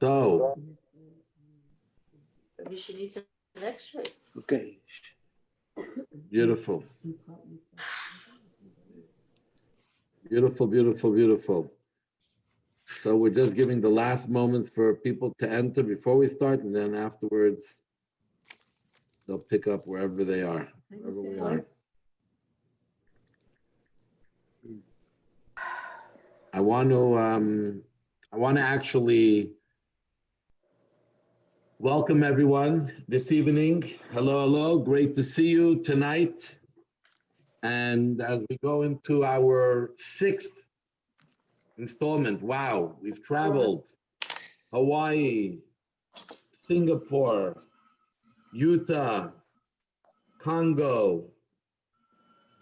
So, Maybe she needs an X-ray. Okay. beautiful. Beautiful, beautiful, beautiful. So we're just giving the last moments for people to enter before we start, and then afterwards they'll pick up wherever they are, wherever we are. I want to actually welcome everyone this evening. Hello, hello. Great to see you tonight. And as we go into our sixth installment, wow, we've traveled Hawaii, Singapore, Utah, Congo,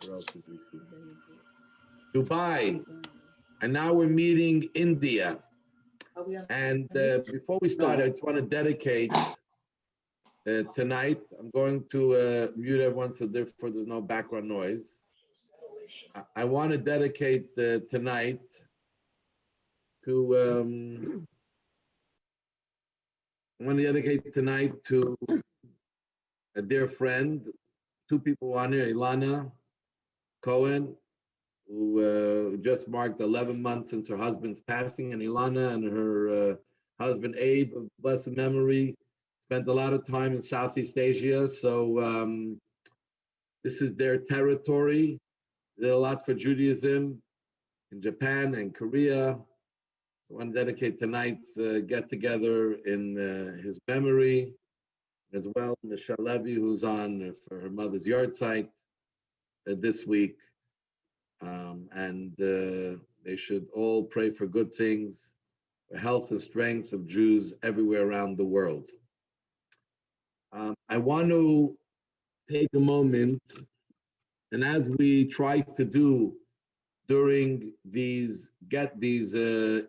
where else did we see? Dubai, and now we're meeting India. And before we start, I just want to dedicate tonight. I'm going to mute everyone so therefore there's no background noise. I want to dedicate tonight to a dear friend, two people on here, Ilana Cohen, who just marked 11 months since her husband's passing, and Ilana and her husband Abe, of blessed memory, spent a lot of time in Southeast Asia. So this is their territory. They did a lot for Judaism in Japan and Korea. So I want to dedicate tonight's get together in his memory, as well Michelle Levy, who's on for her mother's yard site this week. And they should all pray for good things, for health and strength of Jews everywhere around the world. I want to take a moment, and as we try to do during these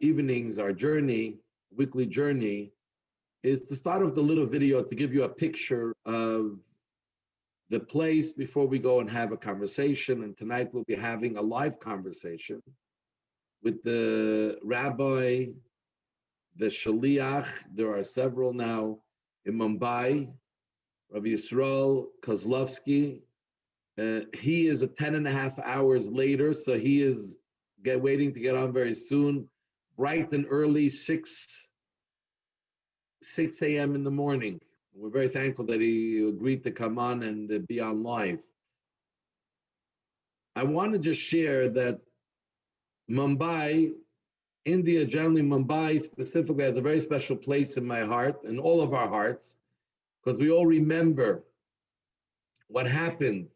evenings, our weekly journey, is to start off the little video to give you a picture of the place before we go and have a conversation. And tonight we'll be having a live conversation with the rabbi, the shaliach. There are several now in Mumbai, Rabbi Yisrael Kozlovsky. He is 10 and a half hours later, so he is waiting to get on very soon, bright and early, 6 a.m. in the morning. We're very thankful that he agreed to come on and be on live. I want to just share that Mumbai, India, generally Mumbai specifically, has a very special place in my heart and all of our hearts, because we all remember what happened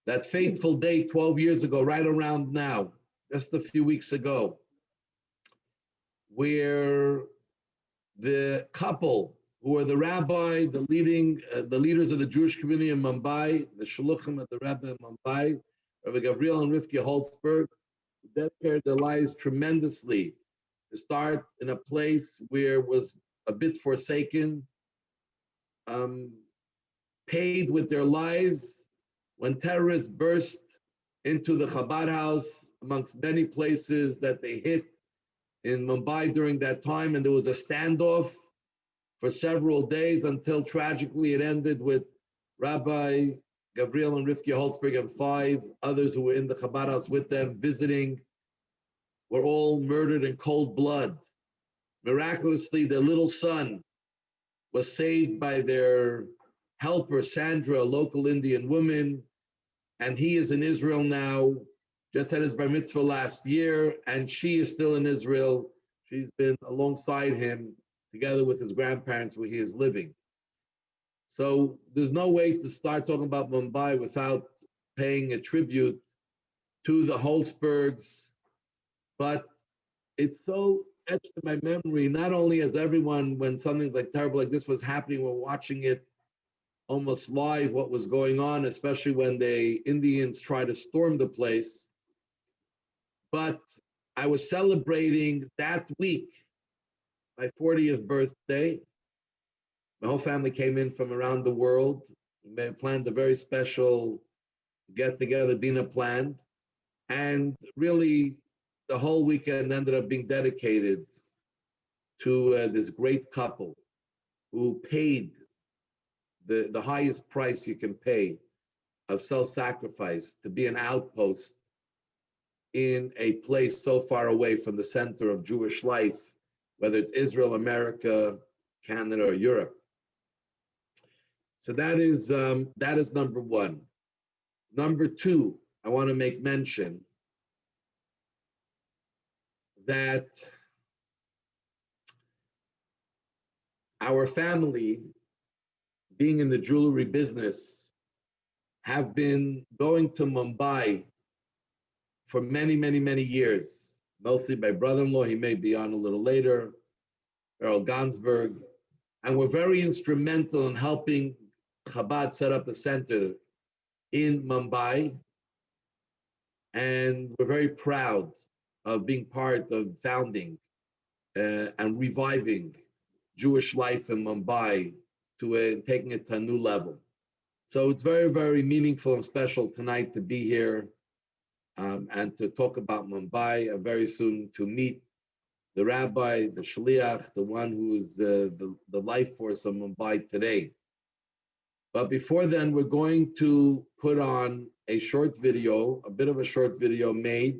that fateful day 12 years ago, right around now, just a few weeks ago, where the couple who were the rabbi, the leaders of the Jewish community in Mumbai, the shluchim of the Rebbe in Mumbai, Rabbi Gavriel and Rivki Holzberg, dedicated their lives tremendously to start in a place where it was a bit forsaken, paid with their lives when terrorists burst into the Chabad house, amongst many places that they hit in Mumbai during that time. And there was a standoff for several days until tragically it ended with Rabbi Gavriel and Rivki Holzberg and 5 others who were in the Chabad house with them visiting were all murdered in cold blood. Miraculously, their little son was saved by their helper, Sandra, a local Indian woman, and he is in Israel now, just had his bar mitzvah last year, and she is still in Israel. She's been alongside him, together with his grandparents, where he is living. So there's no way to start talking about Mumbai without paying a tribute to the Holzbergs, but it's so etched in my memory, not only as everyone, when something like terrible like this was happening, we're watching it almost live, what was going on, especially when the Indians tried to storm the place. But I was celebrating that week my 40th birthday. My whole family came in from around the world. We planned a very special get-together dinner planned. And really, the whole weekend ended up being dedicated to this great couple who paid the highest price you can pay of self-sacrifice to be an outpost in a place so far away from the center of Jewish life, whether it's Israel, America, Canada, or Europe. So that is number one. Number two, I want to make mention that our family, being in the jewelry business, have been going to Mumbai for many, many, many years. Mostly my brother-in-law, he may be on a little later, Earl Gansberg, and we're very instrumental in helping Chabad set up a center in Mumbai, and we're very proud of being part of founding and reviving Jewish life in Mumbai to taking it to a new level. So it's very, very meaningful and special tonight to be here and to talk about Mumbai, and very soon to meet the rabbi, the shliach, the one who is the life force of Mumbai today. But before then, we're going to put on a short video, a bit of a short video made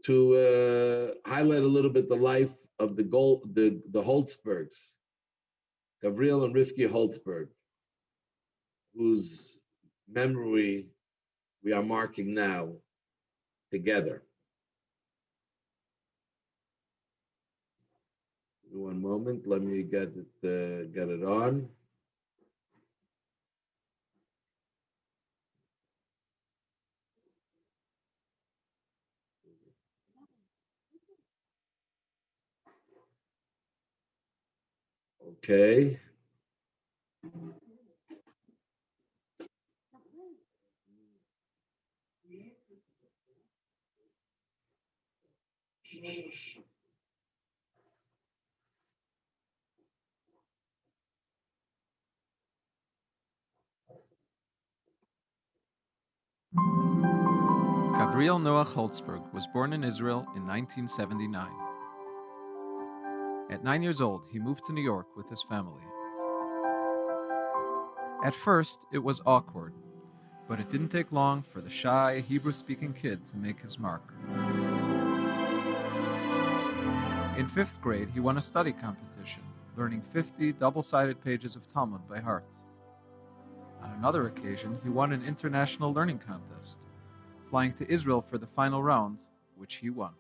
to highlight a little bit the life of the Holzbergs, Gabriel and Rivki Holzberg, whose memory we are marking now together. One moment, let me get it on. Okay. Gabriel Noach Holzberg was born in Israel in 1979. At 9 years old, he moved to New York with his family. At first, it was awkward, but it didn't take long for the shy, Hebrew-speaking kid to make his mark. In 5th grade, he won a study competition, learning 50 double-sided pages of Talmud by heart. On another occasion, he won an international learning contest, flying to Israel for the final round, which he won.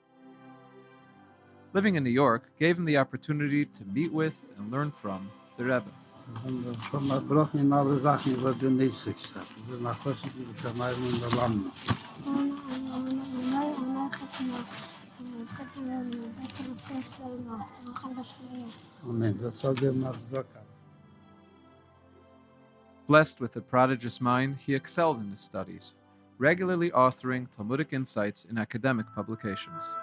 Living in New York gave him the opportunity to meet with and learn from the Rebbe. Blessed with a prodigious mind, he excelled in his studies, regularly authoring Talmudic insights in academic publications.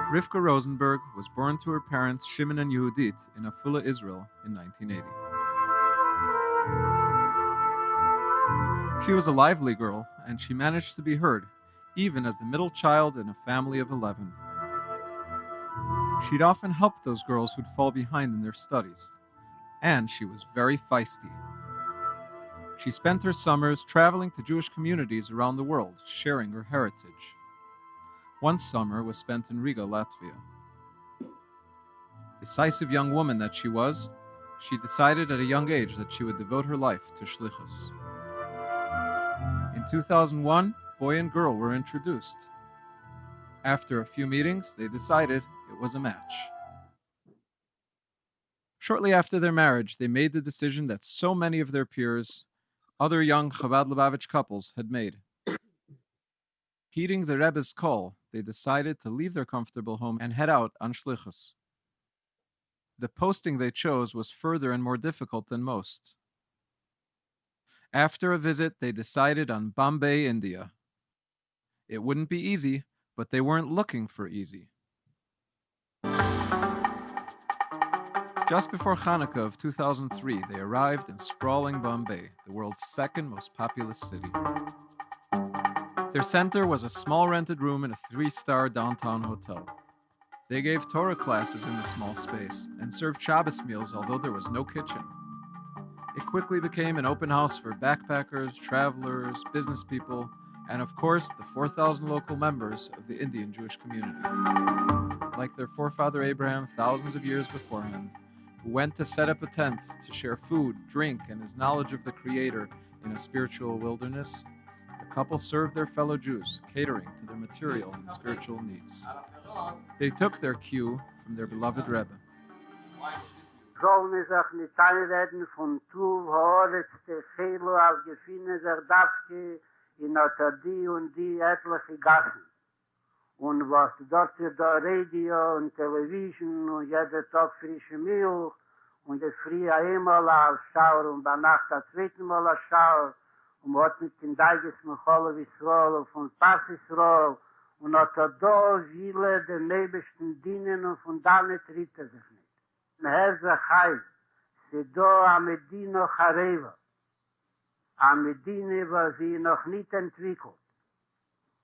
Rivka Rosenberg was born to her parents Shimon and Yehudit in Afula, Israel in 1980. She was a lively girl, and she managed to be heard, even as the middle child in a family of 11. She'd often help those girls who'd fall behind in their studies, and she was very feisty. She spent her summers traveling to Jewish communities around the world, sharing her heritage. One summer was spent in Riga, Latvia. Decisive young woman that she was, she decided at a young age that she would devote her life to shlichus. In 2001, boy and girl were introduced. After a few meetings, they decided it was a match. Shortly after their marriage, they made the decision that so many of their peers, other young Chabad Lubavitch couples, had made. Heeding the Rebbe's call, they decided to leave their comfortable home and head out on shlichus. The posting they chose was further and more difficult than most. After a visit, they decided on Bombay, India. It wouldn't be easy, but they weren't looking for easy. Just before Hanukkah of 2003, they arrived in sprawling Bombay, the world's second most populous city. Their center was a small rented room in a 3-star downtown hotel. They gave Torah classes in the small space and served Shabbos meals, although there was no kitchen. It quickly became an open house for backpackers, travelers, business people, and of course, the 4,000 local members of the Indian Jewish community. Like their forefather Abraham thousands of years beforehand, who went to set up a tent to share food, drink, and his knowledge of the Creator in a spiritual wilderness, the couple served their fellow Jews, catering to their material and spiritual needs. They took their cue from their beloved Rebbe. Sollen wir sich nicht einreden von Tuv, Horetz, Techelo, als gefühne sich Dafke in Otadi und die etliche Gassen. Und was dort ist da Radio und Television und jeder Tag frische Milch und das früh einmal als Schauer und bei Nacht das zweite Mal als Schauer und man hat mit den Deiges mit Cholovisrol und von Passisrol und hat da viele den Nebesten dienen und von da nicht riet sich nicht. Herze Chai, Sedo Amedino Chareva. Amedine war sie noch nicht entwickelt.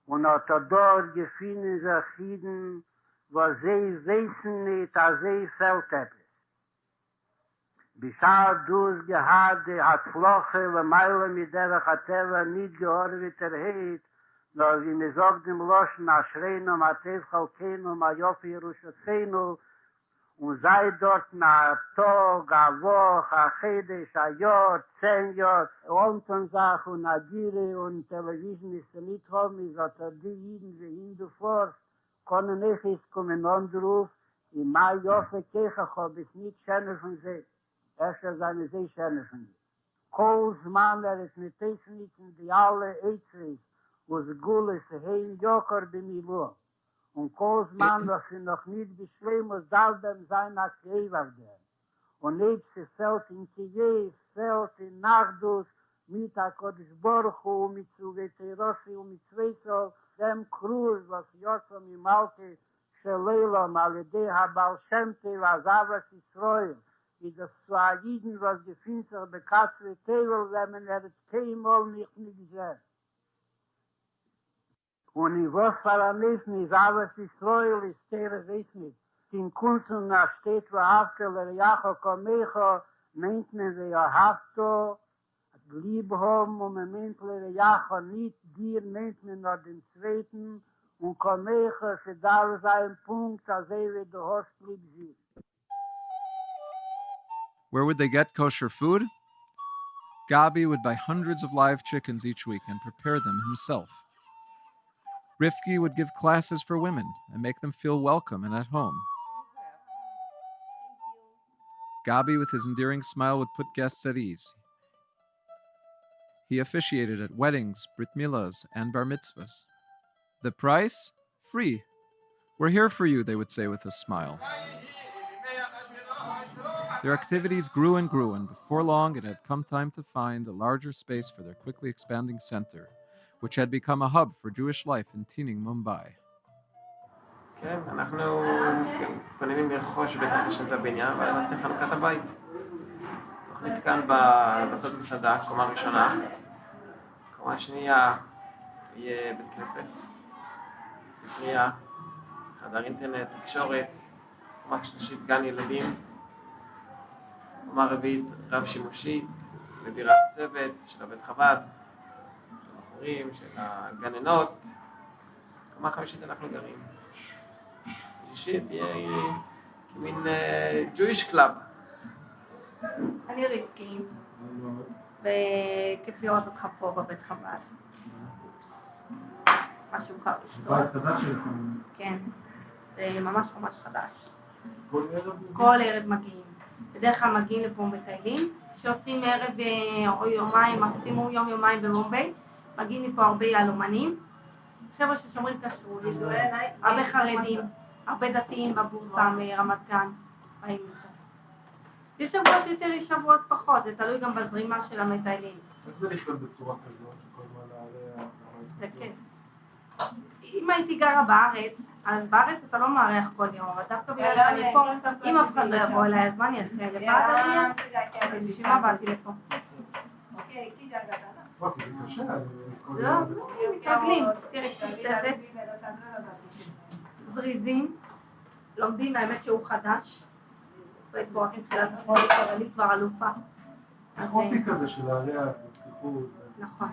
Und hat dort gefunden sich Jiden, wo sie wissen nicht, dass sie fällt etwas. Bisher dus gehade hat Floche, le Meile mit der Chateva nicht gehorvet erhebt, nur wie mir sagt dem Loschen, Aschreinu, Matev Chalkeinu, Majofi Yerushaseinu, und sei dort nach Tag, a Woche, a Chedesh, a Jahr, 10 Jahre, Oltensach und Agire und Television ist nicht haben, ist hat die Jiden, die Hindu vor, können nicht kommen Anruf, in Mai Joffe Kechach habe ich nicht schöner von sie, erst seine sehr schöner von sie. Kohlsmann, ist mit Essen nicht in die alle Eitris, wo es Gules, Hein Joker, bin ich wohl. Und Kohlsmann, was sie noch nicht beschweren muss, darf dem sein Akrever gehen. Und nicht sie fällt in Kiew, fällt in Nachdus, mit HaKodesh Baruch Hu, mit Zugeterossi und mit Zweisel, dem Kruz, was Jotzom im Alte, Sheleilom, Alidei Habal Shemte, was Avas Yisroel, wie das Suahiden, was gefühlt sich bekannt wird, wenn man keinmal nicht gesehen. Und in was verlanesen ist alles Israel, ist der weiß nicht. In Kunsten steht, wo Haftel, Jacho, Komecho, meint man, wie Haftel, lieb haben, und man meint, Jacho, nicht dir, meint man nur den Zweiten, und Komecho, für da sein Punkt, als wie du hast, lieb sie. Where would they get kosher food? Gabi would buy hundreds of live chickens each week and prepare them himself. Rifki would give classes for women and make them feel welcome and at home. Gabi, with his endearing smile, would put guests at ease. He officiated at weddings, brit milas, and bar mitzvahs. The price? Free. We're here for you, they would say with a smile. Their activities grew and grew, and before long it had come time to find a larger space for their quickly expanding center, which had become a hub for Jewish life in teeming Mumbai. כן, אנחנו מתכוננים לרכוש בעזרת השם את הבניין, ואז נעשה חנוכת הבית. תוכנית כאן לעשות מסעדה, קומה ראשונה. קומה שנייה יהיה בית כנסת, ספרייה, חדר אינטרנט, תקשורת, קומה שלישית גן ילדים, קומה רביעית רב שימושית, לדירת צוות של הבית חב"ד, של הבחורים, של הגננות, קומה חמישית אנחנו גרים. שישית יהיה מין Jewish Club. אני רבקי, וכיף לראות אותך פה בבית חב"ד. משהו קר לשתות. בית חדש שלכם. כן, זה ממש ממש חדש. כל ערב מגיעים. בדרך כלל מגיעים לפה מטיילים, שעושים ערב או יומיים, מקסימום יום-יומיים בבומביי. מגיעים מפה הרבה יהלומנים. חבר'ה ששומרים כשרות, הרבה חרדים. הרבה דתיים בבורסה מרמת גן באים לפה. יש שבועות יותר, יש שבועות פחות, זה תלוי גם בזרימה של המטיילים. איך זה לחיות בצורה כזאת, שכל הזמן להריח? זה כיף. אם הייתי גרה בארץ, אז בארץ אתה לא מארח כל יום, אבל דווקא בגלל שאני פה, אם אף אחד לא יבוא אליי, אז מה אני אעשה? לבד אני? בשביל מה באתי לפה? כי זה קשה. כל לא, יום. לא, מתרגלים. תראי, צוות, זריזים, לומדים, האמת שהוא חדש. פה עושים תחילת החודש, אבל היא כבר אלופה. זה אופי כזה של העלייה, בפתיחות. נכון.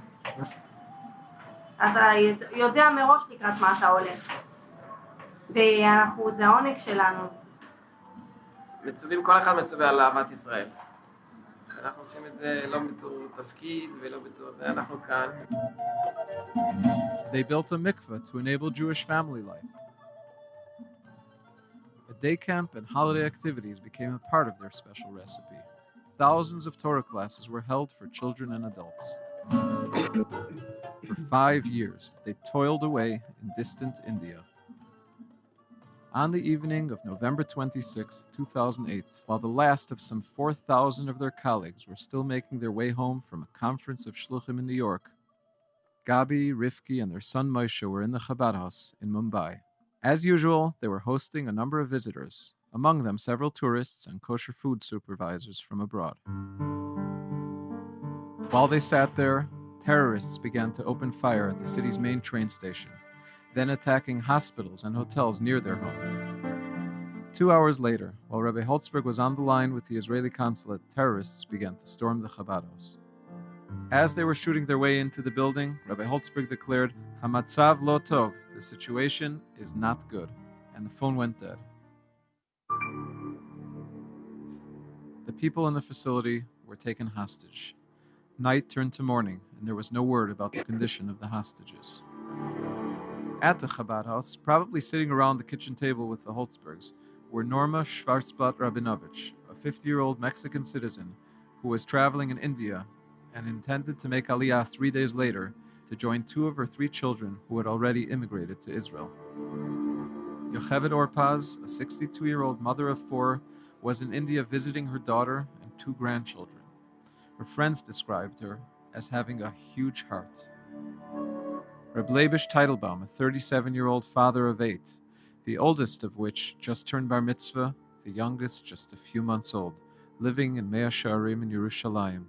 אתה יודע מראש לקראת מה אתה הולך. זה העונג שלנו. כל אחד מצווה על אהבת ישראל. אנחנו עושים את זה לא בתור תפקיד ולא בתור זה, אנחנו כאן. They built a mikveh to enable Jewish family life. A day camp and holiday activities became a part of their special recipe. Thousands of Torah classes were held for children and adults. For 5 years, they toiled away in distant India. On the evening of November 26, 2008, while the last of some 4,000 of their colleagues were still making their way home from a conference of Shluchim in New York, Gabi, Rifki, and their son Moshe were in the Chabad house in Mumbai. As usual, they were hosting a number of visitors, among them several tourists and kosher food supervisors from abroad. While they sat there, terrorists began to open fire at the city's main train station, then attacking hospitals and hotels near their home. 2 hours later, while Rabbi Holtzberg was on the line with the Israeli consulate, terrorists began to storm the Chabad house. As they were shooting their way into the building, Rabbi Holtzberg declared, "Hamatzav lo tov," the situation is not good, and the phone went dead. The people in the facility were taken hostage. Night turned to morning, and there was no word about the condition of the hostages. At the Chabad house, probably sitting around the kitchen table with the Holtzbergs, were Norma Schwarzblatt Rabinovich, a 50-year-old Mexican citizen who was traveling in India and intended to make Aliyah 3 days later to join 2 of her 3 children who had already immigrated to Israel. Yocheved Orpaz, a 62-year-old mother of 4, was in India visiting her daughter and 2 grandchildren. Her friends described her as having a huge heart. Reb Leibish Teitelbaum, a 37-year-old father of 8, the oldest of which just turned bar mitzvah, the youngest just a few months old, living in Mea Shearim in Yerushalayim.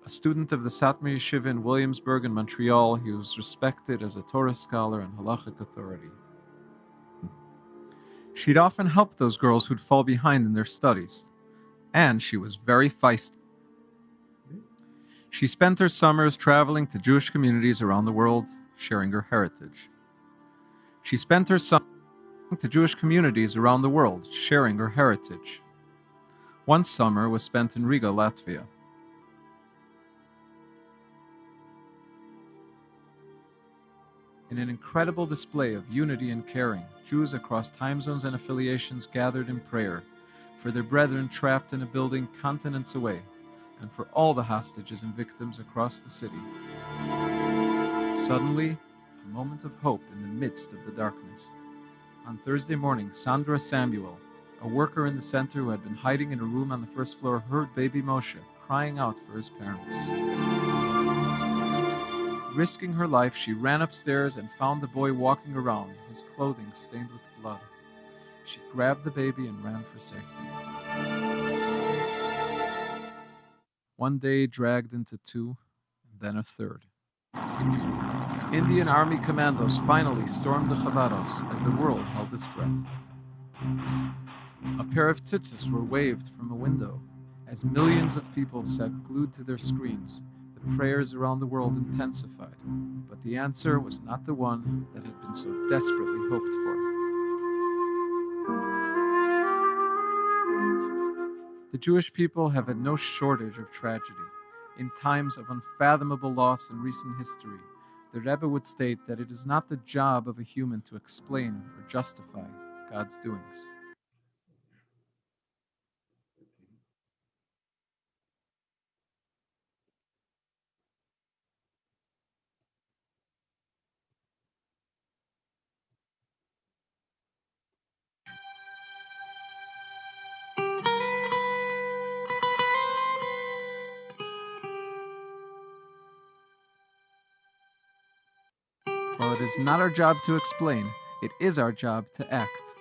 A student of the Satmar Yeshiva in Williamsburg and Montreal, he was respected as a Torah scholar and halachic authority. She'd often help those girls who'd fall behind in their studies, and she was very feisty. She spent her summers traveling to Jewish communities around the world, sharing her heritage. One summer was spent in Riga, Latvia. In an incredible display of unity and caring, Jews across time zones and affiliations gathered in prayer for their brethren trapped in a building continents away, and for all the hostages and victims across the city. Suddenly, a moment of hope in the midst of the darkness. On Thursday morning, Sandra Samuel, a worker in the center who had been hiding in a room on the first floor, heard baby Moshe crying out for his parents. Risking her life, she ran upstairs and found the boy walking around, his clothing stained with blood. She grabbed the baby and ran for safety. One day dragged into 2, and then a 3rd. Indian Army commandos finally stormed the Chabad house as the world held its breath. A pair of tzitzis were waved from a window. As millions of people sat glued to their screens, the prayers around the world intensified, but the answer was not the one that had been so desperately hoped for. The Jewish people have had no shortage of tragedy. In times of unfathomable loss in recent history, the Rebbe would state that it is not the job of a human to explain or justify God's doings. While it is not our job to explain, it is our job to act.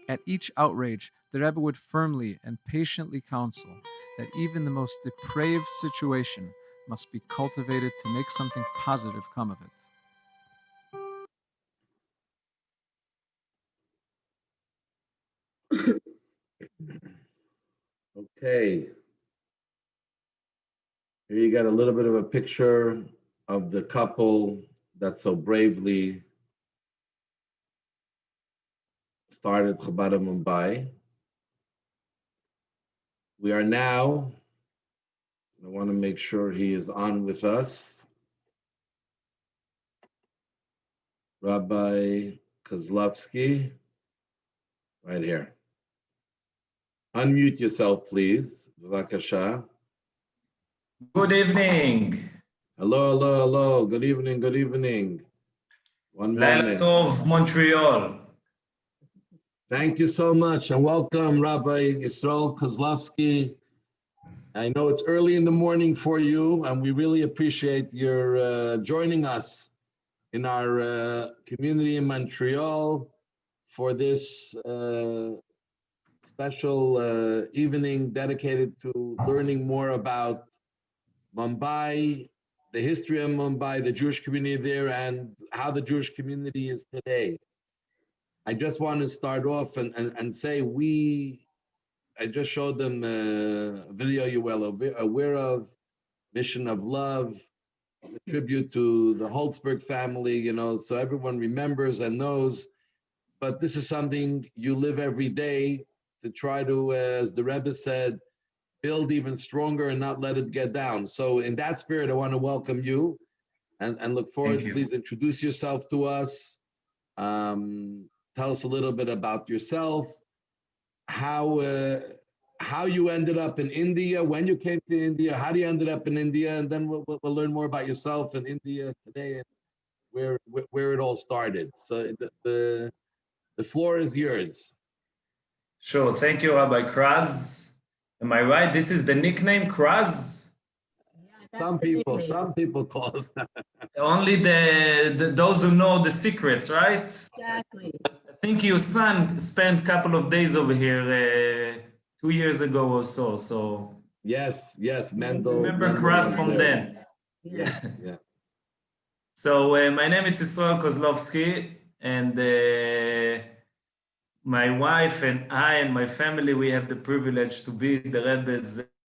At each outrage, the Rebbe would firmly and patiently counsel that even the most depraved situation must be cultivated to make something positive come of it. Okay. Here you got a little bit of a picture of the couple that so bravely started Chabad in Mumbai. We are now, I want to make sure he is on with us, Rabbi Kozlovsky, right here. Unmute yourself, please. Bevakasha. Good evening. Hello, hello, hello. Good evening, good evening. One Laila moment. Tov, Montreal. Thank you so much and welcome, Rabbi Yisrael Kozlovsky. I know it's early in the morning for you and we really appreciate your joining us in our community in Montreal for this special evening dedicated to learning more about Mumbai, the history of Mumbai, the Jewish community there, and how the Jewish community is today. I just want to start off and say I just showed them a video you're well aware of, Mission of Love, a tribute to the Holtzberg family, you know, so everyone remembers and knows, but this is something you live every day to try to, as the Rebbe said, build even stronger and not let it get down. So in that spirit, I want to welcome you and look forward. Please introduce yourself to us. Tell us a little bit about yourself, how you ended up in India, when you came to India, how you ended up in India, and then we'll learn more about yourself in India today and where it all started. So the floor is yours. Sure, thank you, Rabbi Kraz. Am I right? This is the nickname, Kraz? Some people call us that. Only those who know the secrets, right? Exactly. I think your son spent a couple of days over here 2 years ago or so. So yes, Mendel. Remember Kraz from then. Yeah. So my name is Yisrael Kozlovsky, and my wife and I and my family, we have the privilege to be the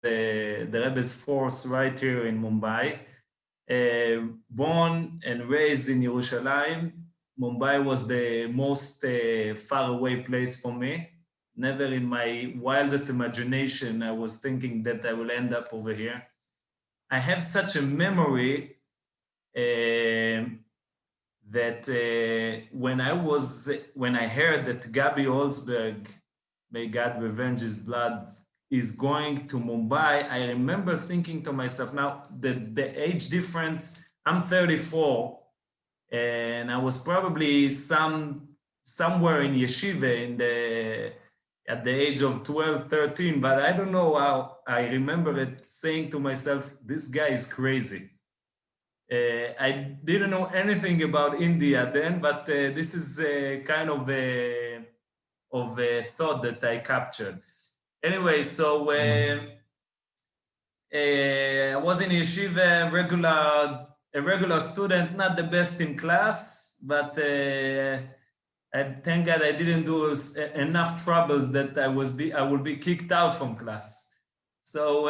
Rebbe's force right here in Mumbai. Born and raised in Yerushalayim, Mumbai was the most far away place for me. Never in my wildest imagination I was thinking that I will end up over here. I have such a memory that when I heard that Gabi Holzberg, may God revenge his blood, is going to Mumbai, I remember thinking to myself, now the age difference, I'm 34, and I was probably somewhere in yeshiva at the age of 12, 13, but I don't know how. I remember it saying to myself, this guy is crazy. I didn't know anything about India then, but this is kind of a thought that I captured. Anyway, so I was in yeshiva, a regular student, not the best in class, but I thank God I didn't do enough troubles that I will be kicked out from class. So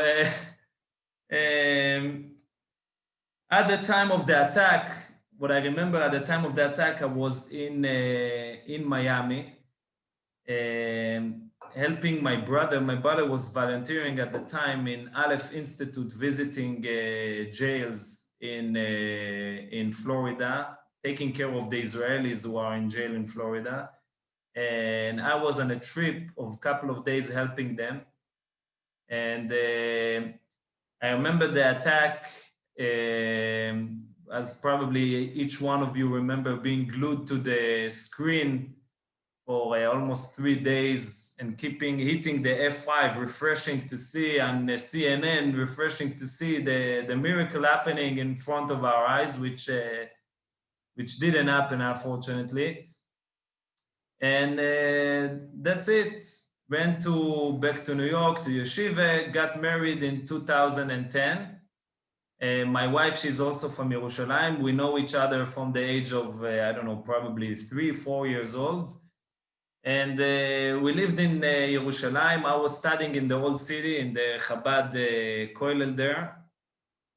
at the time of the attack, what I remember at the time of the attack, I was in Miami, helping my brother. My brother was volunteering at the time in Aleph Institute, visiting jails in Florida, taking care of the Israelis who are in jail in Florida. And I was on a trip of a couple of days helping them. And I remember the attack, as probably each one of you remember, being glued to the screen for almost 3 days and hitting the F5, refreshing to see on CNN, refreshing to see the miracle happening in front of our eyes, which didn't happen, unfortunately. And that's it. Went back to New York, to yeshiva, got married in 2010. My wife, she's also from Yerushalayim. We know each other from the age of, I don't know, probably 3, 4 years old. And we lived in Yerushalayim. I was studying in the old city, in the Chabad kollel there,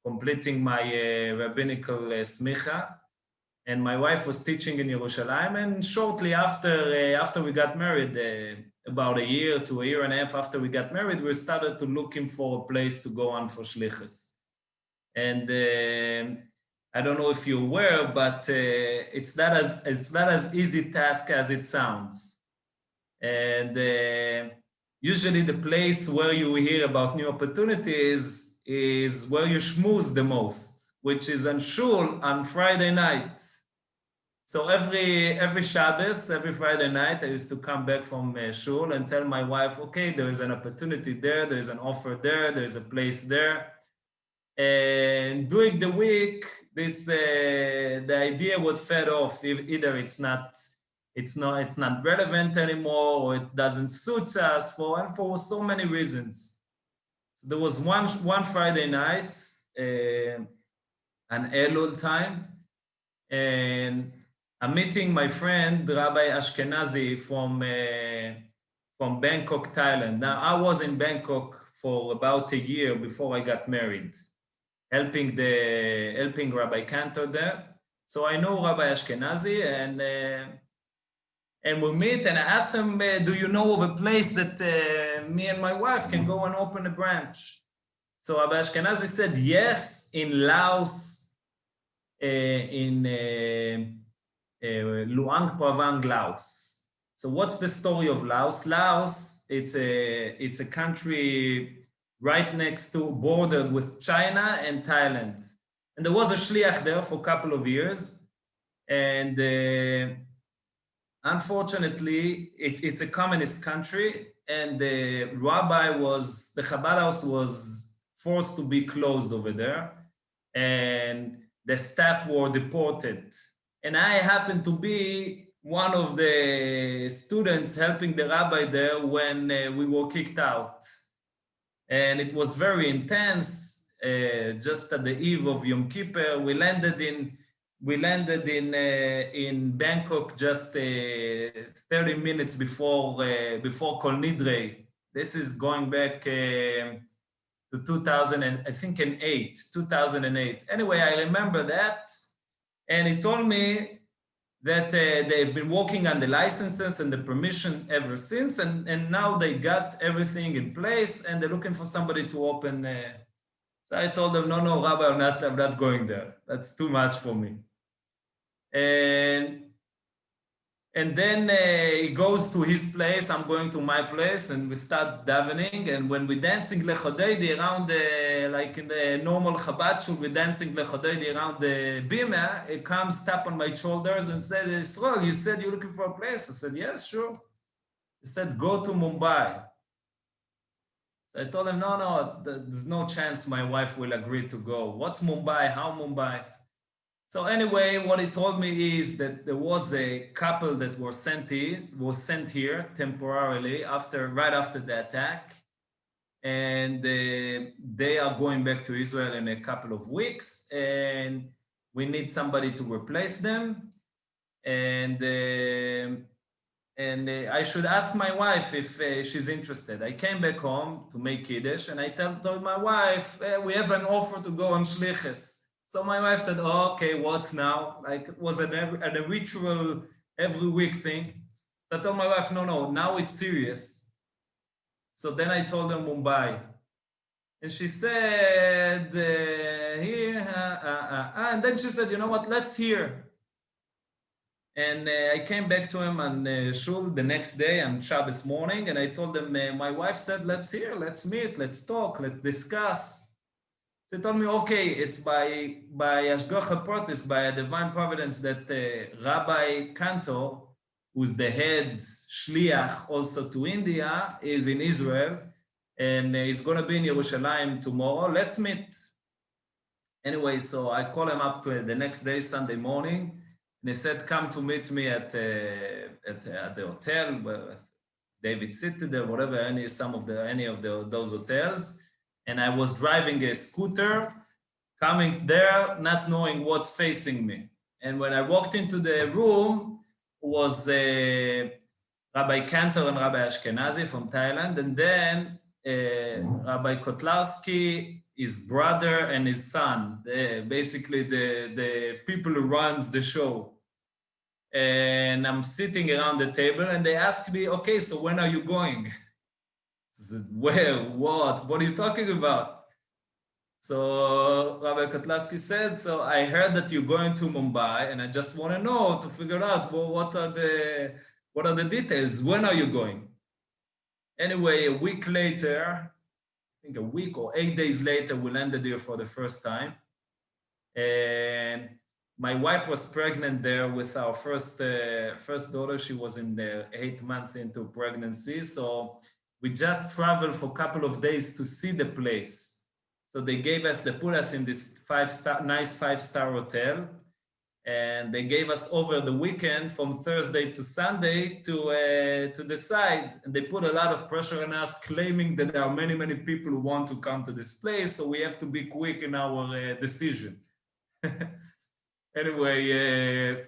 completing my rabbinical smicha. And my wife was teaching in Yerushalayim. And shortly after we got married, about a year to a year and a half after we got married, we started to looking for a place to go on for shlichus. And I don't know if you're aware, but it's not as easy task as it sounds. And usually the place where you hear about new opportunities is where you schmooze the most, which is on shul on Friday night. So every Shabbos, every Friday night, I used to come back from shul and tell my wife, okay, there is an opportunity there, there is an offer there, there is a place there. And during the week, the idea would fade off. Either it's not relevant anymore, or it doesn't suit us for so many reasons. So there was one Friday night, an Elul time, and I'm meeting my friend Rabbi Ashkenazi from Bangkok, Thailand. Now I was in Bangkok for about a year before I got married, helping Rabbi Cantor there. So I know Rabbi Ashkenazi, and we meet, and I asked him, do you know of a place that me and my wife can go and open a branch? So Rabbi Ashkenazi said, yes, in Laos, in Luang Prabang, Laos. So what's the story of Laos? Laos, it's a country right next to, bordered with China and Thailand. And there was a shliach there for a couple of years. And unfortunately, it's a communist country, and the Chabad house was forced to be closed over there, and the staff were deported. And I happened to be one of the students helping the rabbi there when we were kicked out. And it was very intense. Just at the eve of Yom Kippur, we landed in Bangkok just 30 minutes before Kol Nidre. This is going back to 2008. Anyway, I remember that, and he told me that they've been working on the licenses and the permission ever since, and now they got everything in place, and they're looking for somebody to open. So I told them, no, Rabbi, I'm not going there. That's too much for me. And then he goes to his place, I'm going to my place, and we start davening. And when we're dancing Lechodeidi around, like in the normal Chabad shul, we're dancing Lechodeidi around the bima, he comes, tap on my shoulders and said, Israel, you said you're looking for a place? I said, yes, sure. He said, go to Mumbai. So I told him, no, there's no chance my wife will agree to go. What's Mumbai? How Mumbai? So anyway, what he told me is that there was a couple that was sent here temporarily right after the attack, and they are going back to Israel in a couple of weeks, and we need somebody to replace them, and I should ask my wife if she's interested. I came back home to make Kiddush, and I told my wife, we have an offer to go on Shlichus. So my wife said, oh, okay, what's now? Like it was a ritual every week thing. So I told my wife, no, now it's serious. So then I told her Mumbai. And she said, here, and then she said, you know what, let's hear. And I came back to him on shul the next day on Shabbos morning, and I told him, my wife said, let's hear, let's meet, let's talk, let's discuss. So he told me, okay, it's by Ashgacha Protis, by a divine providence, that Rabbi Cantor, who's the head shliach also to India, is in Israel, and he's going to be in Yerushalayim tomorrow. Let's meet. Anyway, so I call him up the next day, Sunday morning, and he said, come to meet me at the hotel, where David City there, whatever, any of those hotels. And I was driving a scooter, coming there, not knowing what's facing me. And when I walked into the room, was Rabbi Cantor and Rabbi Ashkenazi from Thailand, and then Rabbi Kotlarski, his brother and his son, basically the people who runs the show. And I'm sitting around the table and they asked me, okay, so when are you going? I said, where, what are you talking about? So Rabbi Kotlarski said, so I heard that you're going to Mumbai and I just want to know to figure out, well, what are the details? When are you going? Anyway, a week later, I think a week or 8 days later, we landed here for the first time. And my wife was pregnant there with our first daughter. She was in the 8th month into pregnancy. So we just traveled for a couple of days to see the place. So they put us in this nice five-star hotel. And they gave us over the weekend from Thursday to Sunday to decide. And they put a lot of pressure on us, claiming that there are many, many people who want to come to this place. So we have to be quick in our decision. Anyway,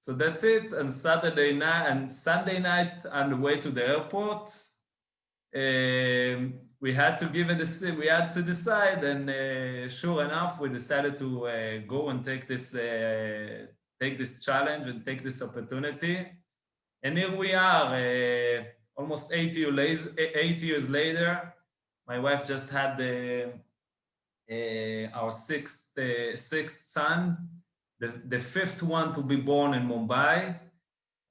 so that's it. And Saturday night and Sunday night on the way to the airport, we had to decide, and sure enough, we decided to go and take this challenge and take this opportunity. And here we are, almost 8 years later. My wife just had our sixth son, the fifth one to be born in Mumbai.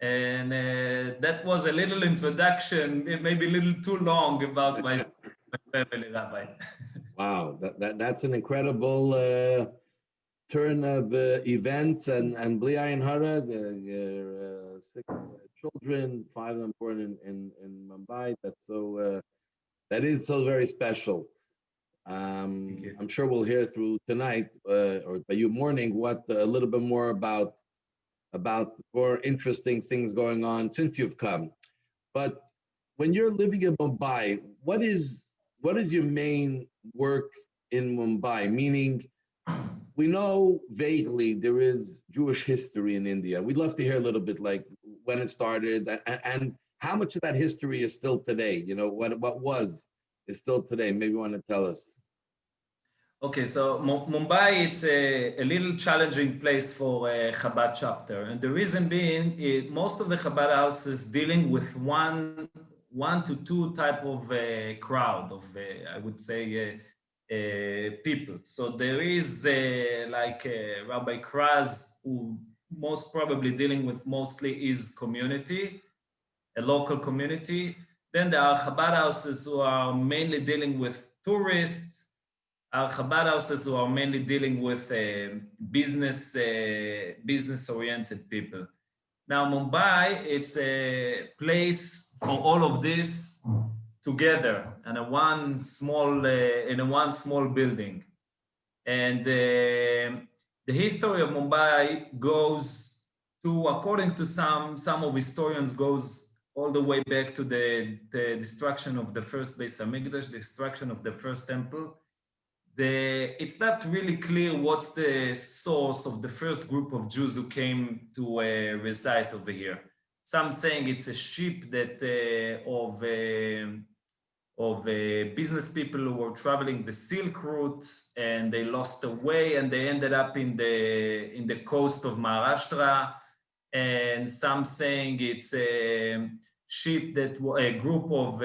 And that was a little introduction, maybe a little too long about my family, Rabbi. Wow, that's an incredible turn of events, and Bli Ayin Hara, your 6 children, 5 of them born in Mumbai. That is so very special. I'm sure we'll hear through tonight or by you morning a little bit more about more interesting things going on since you've come. But when you're living in Mumbai, what is your main work in Mumbai? Meaning, we know vaguely there is Jewish history in India. We'd love to hear a little bit like when it started and how much of that history is still today. You know, what is still today. Maybe you want to tell us. Okay, so Mumbai, it's a little challenging place for a Chabad chapter. And the reason being, most of the Chabad houses dealing with one to two type of crowd of, I would say, people. So there is Rabbi Kraz, who most probably dealing with mostly his community, a local community. Then there are Chabad houses who are mainly dealing with tourists. Our Chabad houses who are mainly dealing with business-oriented people. Now, Mumbai, it's a place for all of this together in a one small building. And the history of Mumbai goes to, according to some of historians, goes all the way back to the destruction of the first Beis Hamikdash, the destruction of the first temple. It's not really clear what's the source of the first group of Jews who came to reside over here. Some saying it's a ship that of business people who were traveling the Silk Route, and they lost the way and they ended up in the coast of Maharashtra. And some saying it's a ship that a group of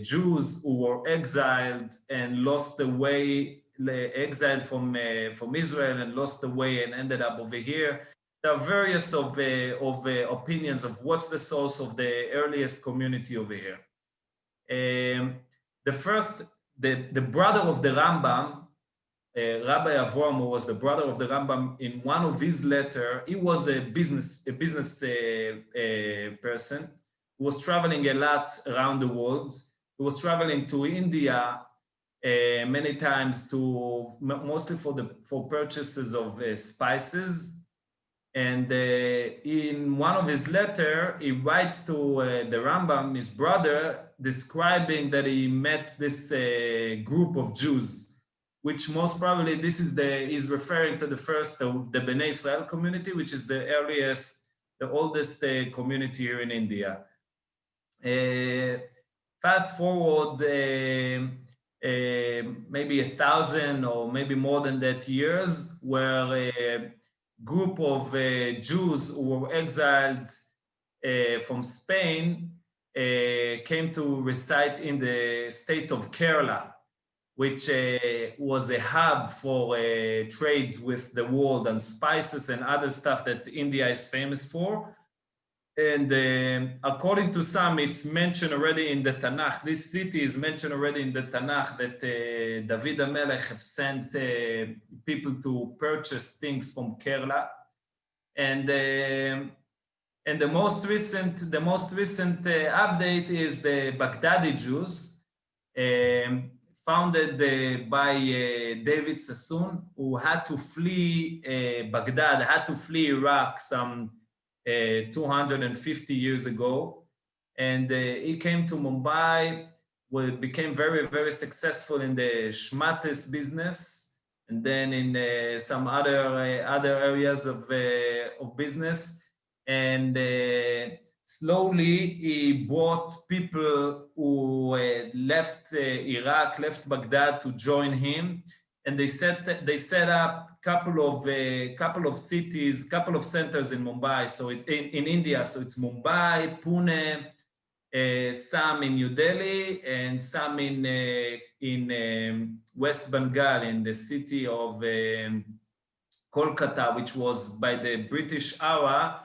Jews who were exiled and lost the way, exiled from Israel and lost the way and ended up over here. There are various of opinions of what's the source of the earliest community over here. The brother of the Rambam, Rabbi Avraham, who was the brother of the Rambam, in one of his letters, he was a business person who was traveling a lot around the world. He was traveling to India many times mostly for purchases of spices. And in one of his letters, he writes to the Rambam, his brother, describing that he met this group of Jews which most probably this is referring to the first, the Bnei Israel community, which is the earliest, the oldest community here in India. Fast forward maybe 1,000 or maybe more than that years, where a group of Jews who were exiled from Spain came to reside in the state of Kerala, which was a hub for trade with the world and spices and other stuff that India is famous for. And according to some, it's mentioned already in the Tanakh. This city is mentioned already in the Tanakh that David HaMelech have sent people to purchase things from Kerala. And the most recent update is the Baghdadi Jews, founded by David Sassoon, who had to flee Baghdad, had to flee Iraq some 250 years ago. And he came to Mumbai, became very, very successful in the shmates business, and then in some other areas of business. And slowly he brought people who left Iraq, left Baghdad to join him, and they set up couple of cities, couple of centers in Mumbai. So in India, so it's Mumbai, Pune, some in New Delhi, and some in West Bengal, in the city of Kolkata, which was by the British era.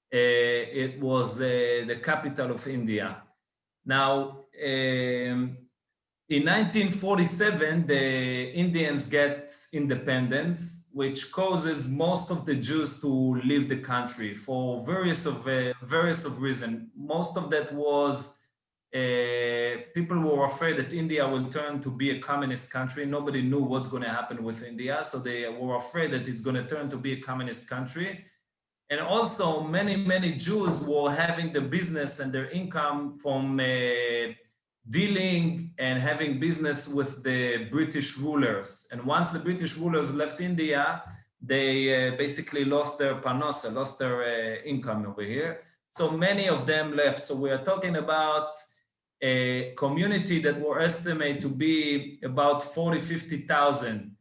It was the capital of India. Now, in 1947, the Indians get independence, which causes most of the Jews to leave the country for various reasons. Most of that was people were afraid that India will turn to be a communist country. Nobody knew what's going to happen with India, so they were afraid that it's going to turn to be a communist country. And also, many Jews were having the business and their income from dealing and having business with the British rulers. And once the British rulers left India, they basically lost their parnasa, lost their income over here. So many of them left. So we are talking about a community that were estimated to be about 40,000-50,000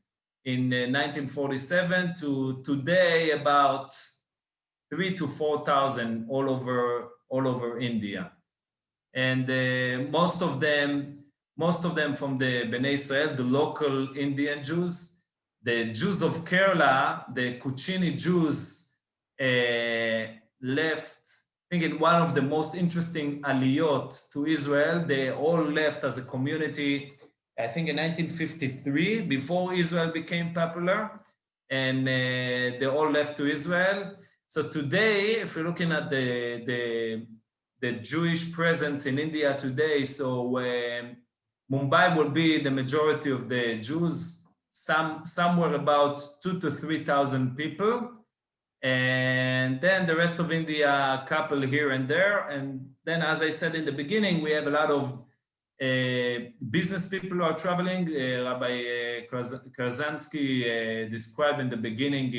in 1947 to today about 3,000 to 4,000 all over India. And most of them from the Bnei Israel, the local Indian Jews. The Jews of Kerala, the Kuchini Jews, left, I think in one of the most interesting aliyot to Israel. They all left as a community, I think in 1953, before Israel became popular, and they all left to Israel. So today, if you're looking at the Jewish presence in India today, so Mumbai will be the majority of the Jews, somewhere about 2,000 to 3,000 people, and then the rest of India, a couple here and there. And then, as I said in the beginning, we have a lot of business people who are traveling. Rabbi Krasansky described in the beginning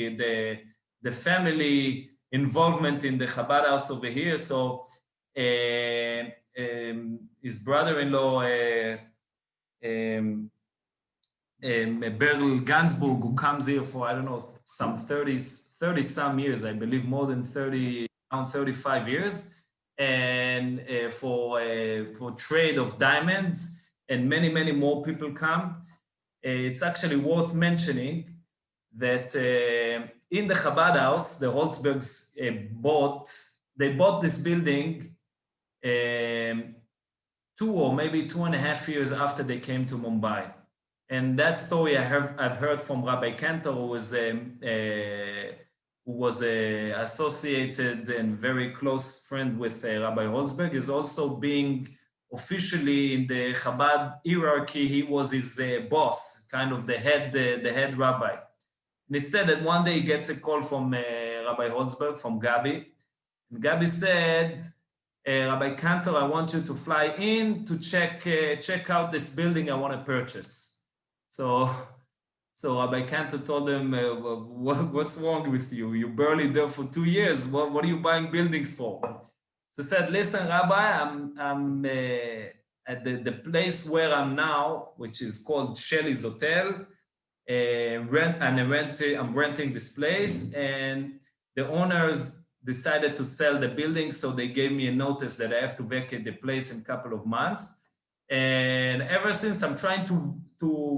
the family involvement in the Chabad house over here. So his brother-in-law, Berl Gansburg, who comes here for, I don't know, some 30 some years, I believe more than 30, around 35 years, and for trade of diamonds, and many more people come. It's actually worth mentioning that in the Chabad house, the Holzbergs bought this building 2 or maybe 2.5 years after they came to Mumbai. And that story I've heard from Rabbi Cantor, who was associated and very close friend with Rabbi Holzberg, is also being officially in the Chabad hierarchy. He was his boss, kind of the head rabbi. And he said that one day he gets a call from Rabbi Holzberg, from Gabi. And Gabi said, Rabbi Cantor, I want you to fly in to check out this building I want to purchase. So So Rabbi Cantor told him, what's wrong with you? You're barely there for 2 years. What are you buying buildings for? So he said, listen, Rabbi, I'm at the place where I'm now, which is called Shelley's Hotel. I'm renting this place, and the owners decided to sell the building, so they gave me a notice that I have to vacate the place in a couple of months. And ever since, I'm trying to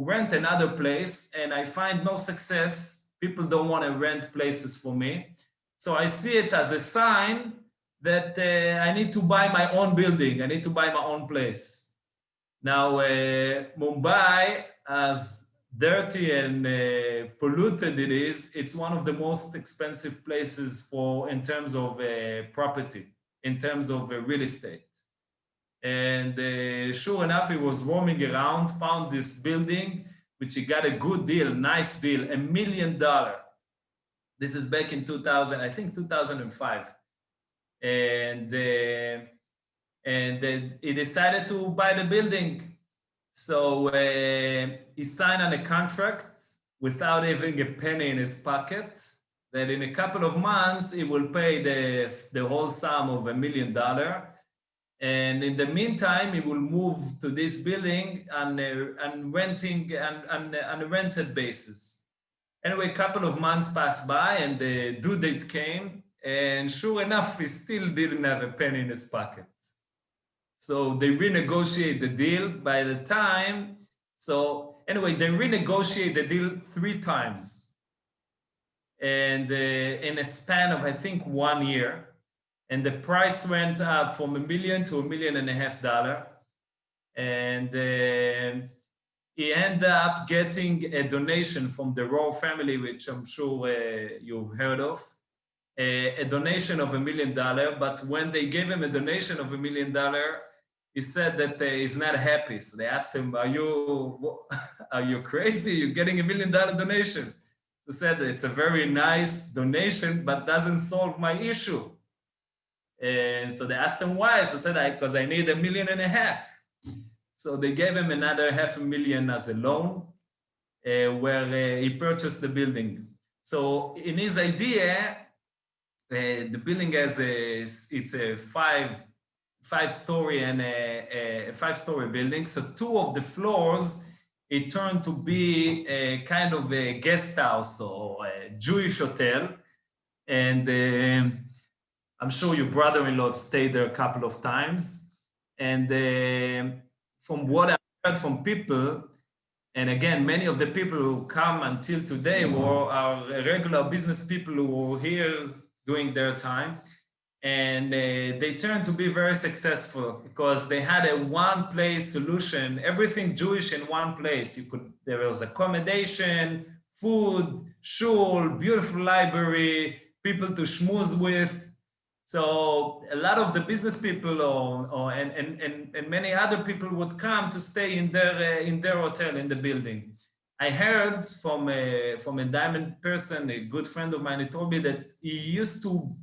rent another place, and I find no success. People don't want to rent places for me. So I see it as a sign that I need to buy my own building. I need to buy my own place. Now, Mumbai, as dirty and polluted it is, it's one of the most expensive places in terms of property, in terms of real estate. And sure enough, he was roaming around, found this building, which he got a good deal, nice deal, $1 million. This is back in 2000, I think 2005. And he decided to buy the building. So he signed on a contract without having a penny in his pocket, that in a couple of months, he will pay the whole sum of $1 million. And in the meantime, he will move to this building on a rented basis. Anyway, a couple of months passed by and the due date came, and sure enough, he still didn't have a penny in his pocket. So they renegotiate the deal by the time. So anyway, they renegotiate the deal 3 times. And in a span of, I think, 1 year. And the price went up from $1 million to $1.5 million. And he ended up getting a donation from the Rowe family, which I'm sure you've heard of, a donation of $1 million. But when they gave him a donation of $1 million, he said that he's not happy. So they asked him, are you crazy? You're getting $1 million donation. So he said, it's a very nice donation, but doesn't solve my issue. And so they asked him why. So he said, because I need $1.5 million. So they gave him another $500,000 as a loan, where he purchased the building. So in his idea, the building has it's a five-story and a 5-story building. So 2 of the floors, it turned to be a kind of a guest house or a Jewish hotel. And I'm sure your brother-in-law stayed there a couple of times. And from what I heard from people, and again, many of the people who come until today are regular business people who were here doing their time. And they turned to be very successful because they had a one-place solution, everything Jewish in one place. There was accommodation, food, shul, beautiful library, people to schmooze with. So a lot of the business people and many other people would come to stay in their hotel in the building. I heard from a diamond person, a good friend of mine, he told me that he used to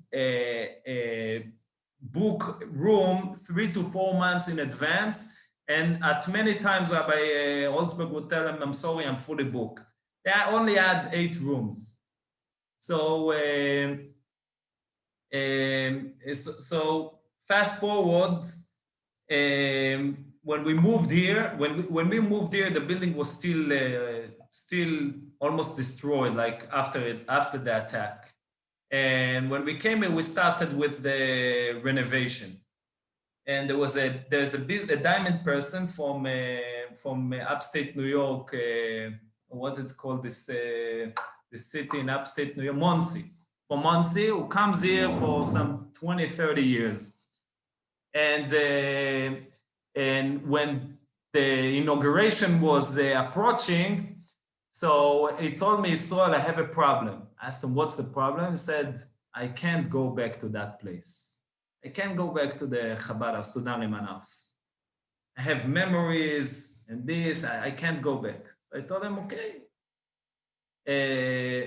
book room 3 to 4 months in advance, and at many times Rabbi Olsberg would tell him, I'm sorry, I'm fully booked. They only had 8 rooms. So fast forward, when we moved here, the building was still almost destroyed, like after the attack. And when we came in, we started with the renovation. And there's a diamond person from upstate New York, what it's called, this city in upstate New York, Monsey. From Monsey, who comes here for some 20, 30 years. And when the inauguration was approaching, so he told me, Israel, I have a problem. I asked him, what's the problem? He said, I can't go back to that place. I can't go back to the Chabad house, to Dan Liman house. I have memories and this, I can't go back. So I told him, okay.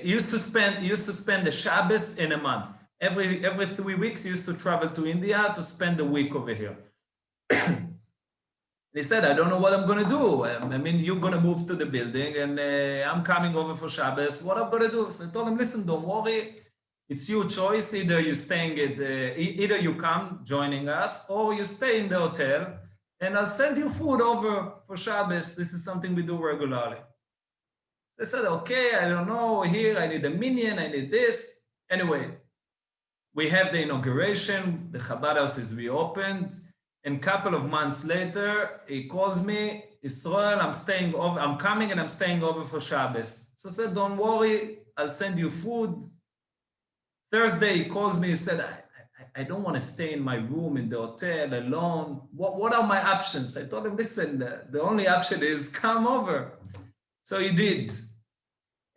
He used to spend the Shabbos in a month. Every 3 weeks, he used to travel to India to spend a week over here. He said, I don't know what I'm going to do. I mean, you're going to move to the building and I'm coming over for Shabbos. What I'm going to do? So I told him, listen, don't worry. It's your choice. Either you staying at, either you come joining us or you stay in the hotel and I'll send you food over for Shabbos. This is something we do regularly. I said, okay, I don't know. Here, I need a minyan. I need this. Anyway, we have the inauguration. The Chabad house is reopened. And a couple of months later, he calls me, Israel, I'm coming and I'm staying over for Shabbos. So I said, don't worry, I'll send you food. Thursday, he calls me, he said, I don't want to stay in my room in the hotel alone. What are my options? I told him, listen, the only option is come over. So he did.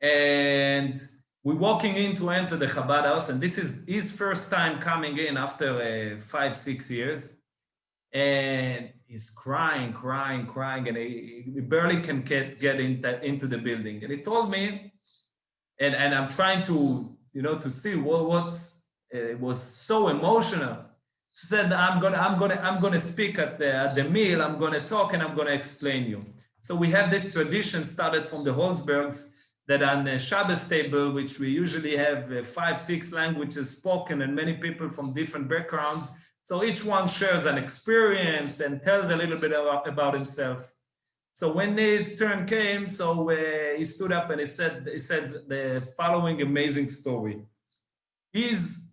And we're walking in to enter the Chabad house, and this is his first time coming in after 5-6 years. And he's crying, and he barely can get into the building. And he told me, and I'm trying to, to see it was so emotional. He said, I'm gonna speak at the meal. I'm gonna talk and I'm gonna explain you. So we have this tradition started from the Holzbergs that on a Shabbos table, which we usually have 5-6 languages spoken and many people from different backgrounds. So each one shares an experience and tells a little bit about himself. So when his turn came, so he stood up and he said the following amazing story. He's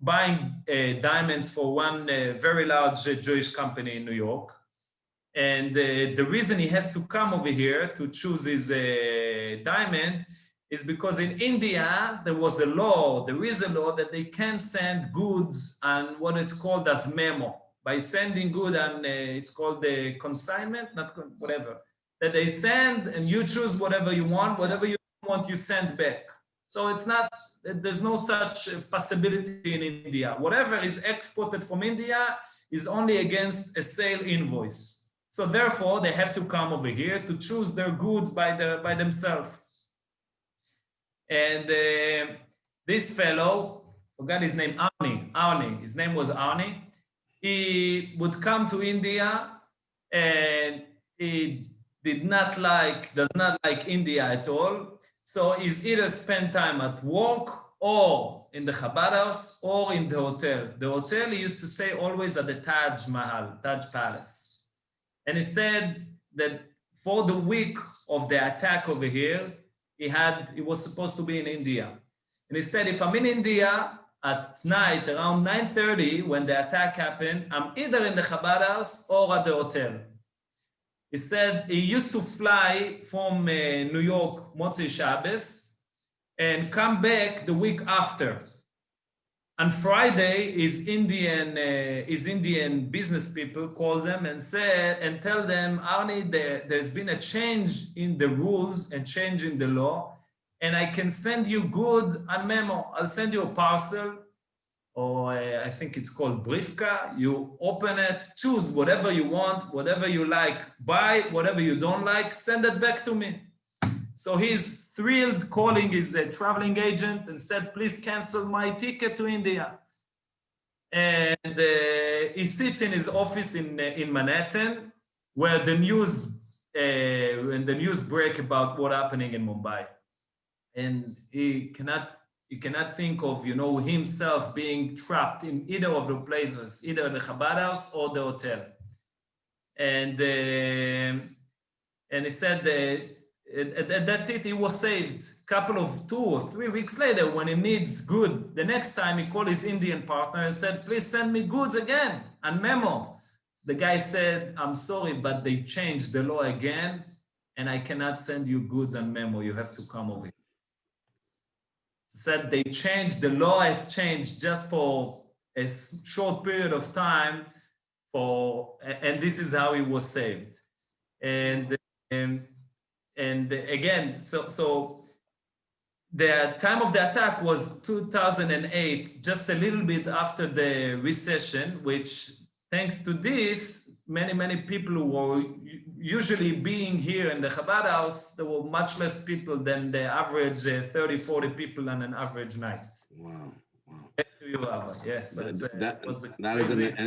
buying diamonds for one very large Jewish company in New York. And the reason he has to come over here to choose his diamond is because in India, there is a law that they can send goods on what it's called as memo. By sending good on, it's called the consignment, whatever. That they send and you choose whatever you want, whatever you want, you send back. So there's no such possibility in India. Whatever is exported from India is only against a sale invoice. So therefore, they have to come over here to choose their goods by themselves. And this fellow, forgot his name, Arnie. His name was Arnie. He would come to India and he does not like India at all. So he's either spend time at work or in the Chabad house or in the hotel. The hotel he used to stay always at the Taj Palace. And he said that for the week of the attack over here, he was supposed to be in India. And he said, if I'm in India at night around 9:30 when the attack happened, I'm either in the Chabad house or at the hotel. He said he used to fly from New York, Motzei Shabbos, and come back the week after. On Friday, his Indian business people call them and tell them, Arnie, there's been a change in the rules and change in the law, and I can send you good on memo. I'll send you a parcel, or I think it's called briefka. You open it, choose whatever you want, whatever you like, buy whatever you don't like, send it back to me. So he's thrilled, calling his traveling agent and said, please cancel my ticket to India. And he sits in his office in Manhattan, where the news break about what's happening in Mumbai. And he cannot think of, himself being trapped in either of the places, either the Chabad house or the hotel. And he said, that's it, he was saved. Couple of 2 or 3 weeks later, when he needs good, the next time he called his Indian partner and said, please send me goods again, and memo. The guy said, I'm sorry, but they changed the law again, and I cannot send you goods and memo, you have to come over here. He said they changed, the law has changed just for a short period of time, and this is how he was saved. And again, so the time of the attack was 2008, just a little bit after the recession, which thanks to this, many people who were usually being here in the Chabad house, there were much less people than the average 30, 40 people on an average night. Wow. to you, Rabbi. Yes, so That is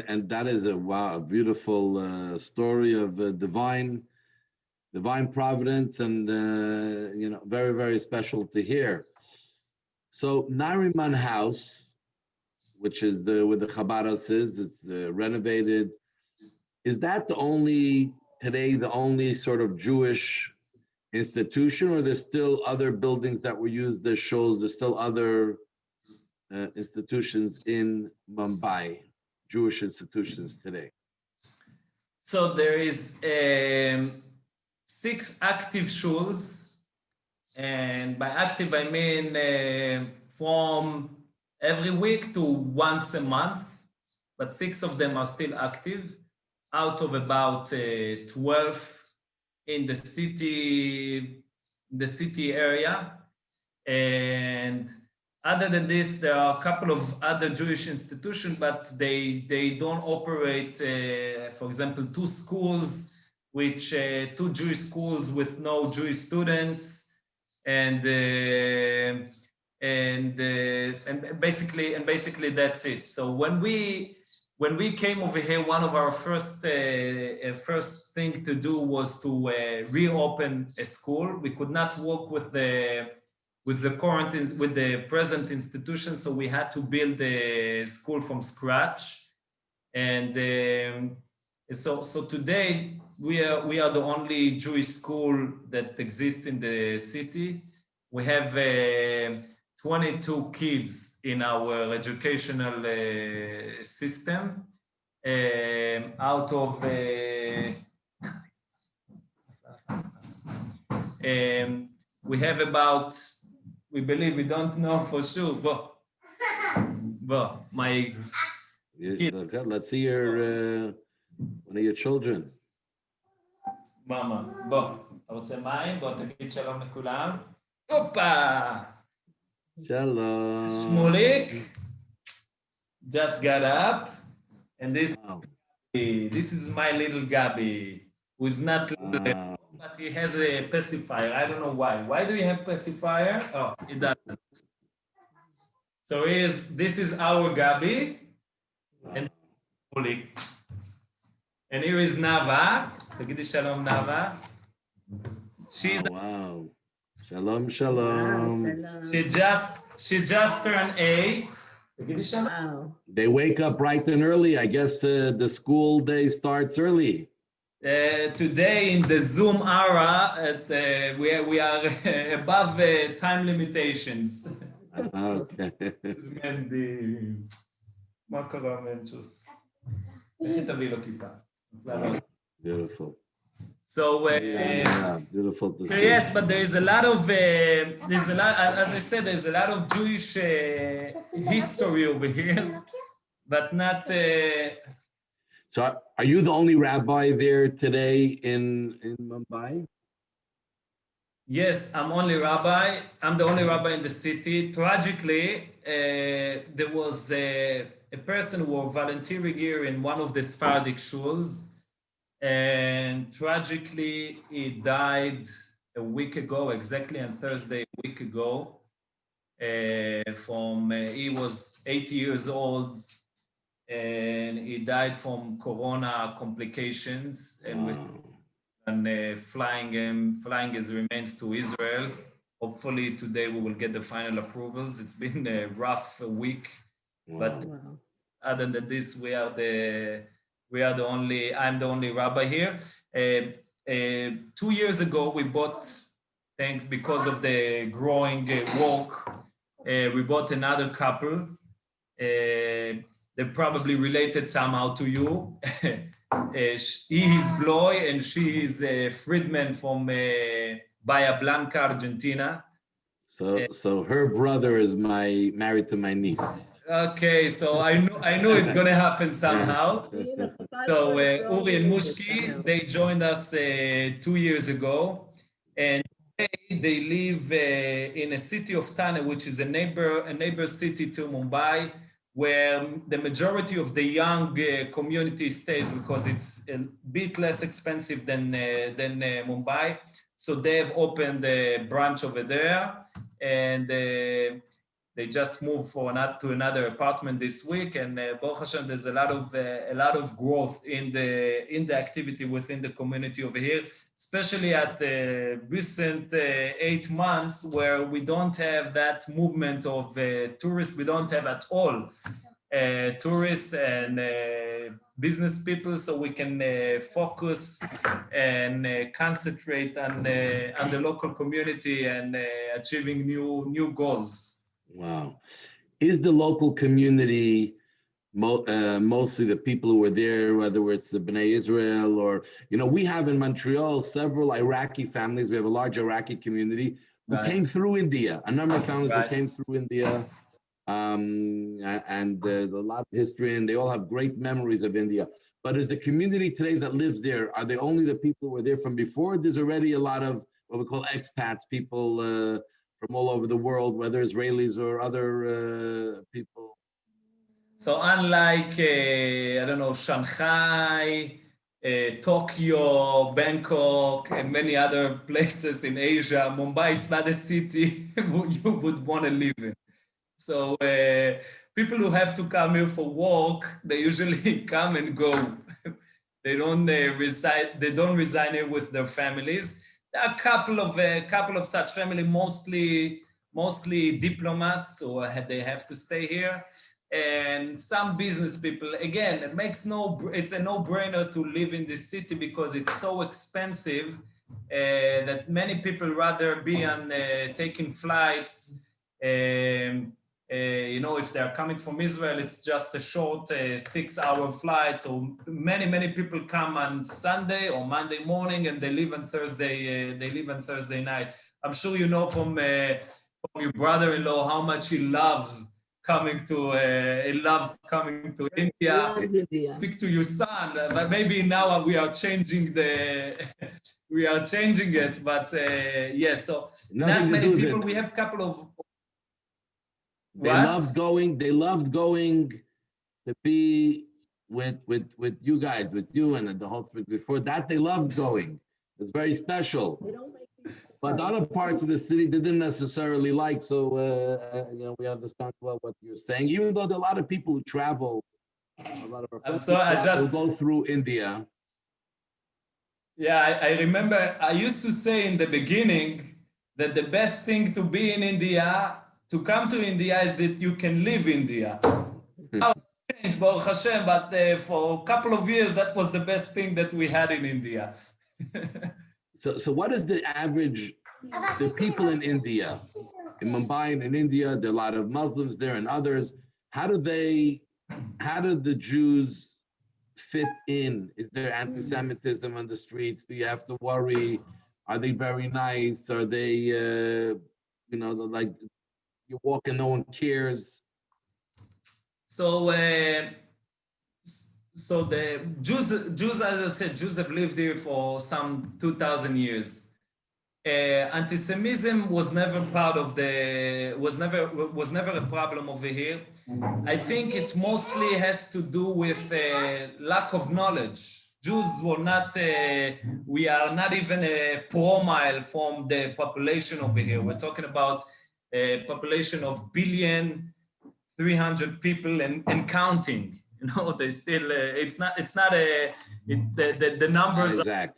and that is a beautiful story of divine providence, and very, very special to hear. So Nariman House, which is where the Chabad house is, it's renovated. Is that the only sort of Jewish institution, or there's still other buildings that were used as shows? There's still other institutions in Mumbai, Jewish institutions today? So there is 6 active shuls, and by active I mean from every week to once a month, but 6 of them are still active out of about 12 in the city area. And other than this, there are a couple of other Jewish institutions, but they don't operate, for example, 2 schools, which 2 Jewish schools with no Jewish students, and basically that's it. So when we came over here, one of our first thing to do was to reopen a school. We could not work with the present institution, so we had to build the school from scratch. And so today we are the only Jewish school that exists in the city. We have 22 kids in our educational system, out of we have about, we believe, we don't know for sure, but my kid. Okay, let's see one of your children. Mama, בוא, אתה רוצה מים? בוא תגיד שלום לכולם. הופה! Shalom. Shmulik just got up, and this is my little Gabi, who is not little, but he has a pacifier. I don't know why. Why do you have pacifier? Oh, it doesn't. So this is our Gabi, and Shmulik. And here is Nava. תגידי שלום, Nava. She's wow. Shalom, shalom. She just turned 8. Wow. They wake up bright and early. I guess the school day starts early. Today in the Zoom era, we are above time limitations. Okay. מה קרה, מנצ'וס? איך תביא לו כיפה? Beautiful. So, beautiful to so see. yes, but there is a lot of, as I said, there's a lot of Jewish history over here, but not. So, are you the only rabbi there today in Mumbai? Yes, I'm the only rabbi in the city. Tragically, there was a person who was volunteering here in one of the Sephardic shuls, and tragically he died a week ago, exactly on Thursday, a week ago. He was 80 years old, and he died from corona complications, and flying his remains to Israel. Hopefully today we will get the final approvals. It's been a rough week, but other than this, I'm the only rabbi here. 2 years ago, we bought, thanks because of the growing work, we bought another couple. They're probably related somehow to you. He is Bloy and she is Friedman from Bahia Blanca, Argentina. So her brother is married to my niece. Okay, so I knew it's gonna happen somehow. So Uri and Mushki, they joined us 2 years ago, and they live in a city of Thane, which is a neighbor city to Mumbai, where the majority of the young community stays because it's a bit less expensive than Mumbai. So they have opened a branch over there, and They just moved to another apartment this week, and Baruch Hashem, there's a lot of growth in the activity within the community over here, especially at recent 8 months where we don't have that movement of tourists. We don't have at all tourists and business people, so we can focus and concentrate on the local community and achieving new goals. Wow. Is the local community mostly the people who are there, whether it's the Bnei Israel or, we have in Montreal several Iraqi families. We have a large Iraqi community who came through India, a number of families who came through India, and there's a lot of history, and they all have great memories of India. But is the community today that lives there, are they only the people who were there from before? There's already a lot of what we call expats, people from all over the world, whether Israelis or other people. So unlike, I don't know, Shanghai, Tokyo, Bangkok, and many other places in Asia, Mumbai, it's not a city you would want to live in. So people who have to come here for work, they usually come and go. They don't reside here with their families. There are a couple of such family, mostly diplomats, so they have to stay here, and some business people. Again, it's a no-brainer to live in this city because it's so expensive that many people rather be on taking flights. If they're coming from Israel, it's just a short 6-hour flight. So many people come on Sunday or Monday morning, and they leave on Thursday. Night. I'm sure you know from your brother-in-law how much he loves coming to India. Speak to your son, but maybe now we are changing it. But yes, so not many people. We have a couple of. They loved going to be with you guys, with you and the whole. Before that, they loved going. It's very special. But other parts of the city they didn't necessarily like. So we understand well what you're saying. Even though there are a lot of people who travel, a lot of our friends who go through India. Yeah, I remember I used to say in the beginning that the best thing to be in India. To come to India is that you can live India. Now it's changed, Baruch Hashem, but for a couple of years, that was the best thing that we had in India. So what is the average, the people in India, in Mumbai and in India, there are a lot of Muslims there and others. How do the Jews fit in? Is there anti-Semitism on the streets? Do you have to worry? Are they very nice? Are they, like, you walk and no one cares? So the Jews, as I said, Jews have lived here for some 2,000 years. Anti-Semitism was never was never a problem over here. I think it mostly has to do with lack of knowledge. Jews were not, we are not even a promile from the population over here. We're talking about a population of 1,300,000,000 people and counting. They still the numbers exact.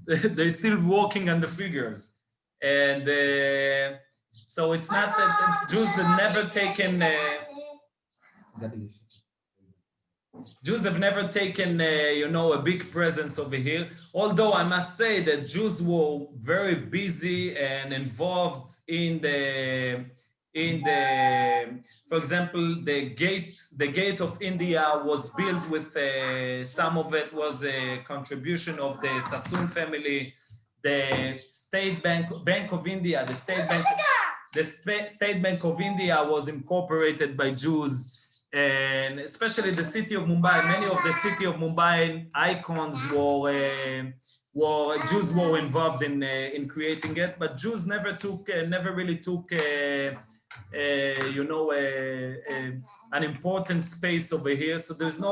They're still working on the figures, and so it's not that Jews have never taken a big presence over here. Although I must say that Jews were very busy and involved in the, for example, the gate of India was built with, some of it was a contribution of the Sassoon family. The State Bank of India, the State Bank of India was incorporated by Jews. And especially the city of Mumbai, many of the city of Mumbai icons Jews were involved in creating it, but Jews never really took an important space over here. So there's no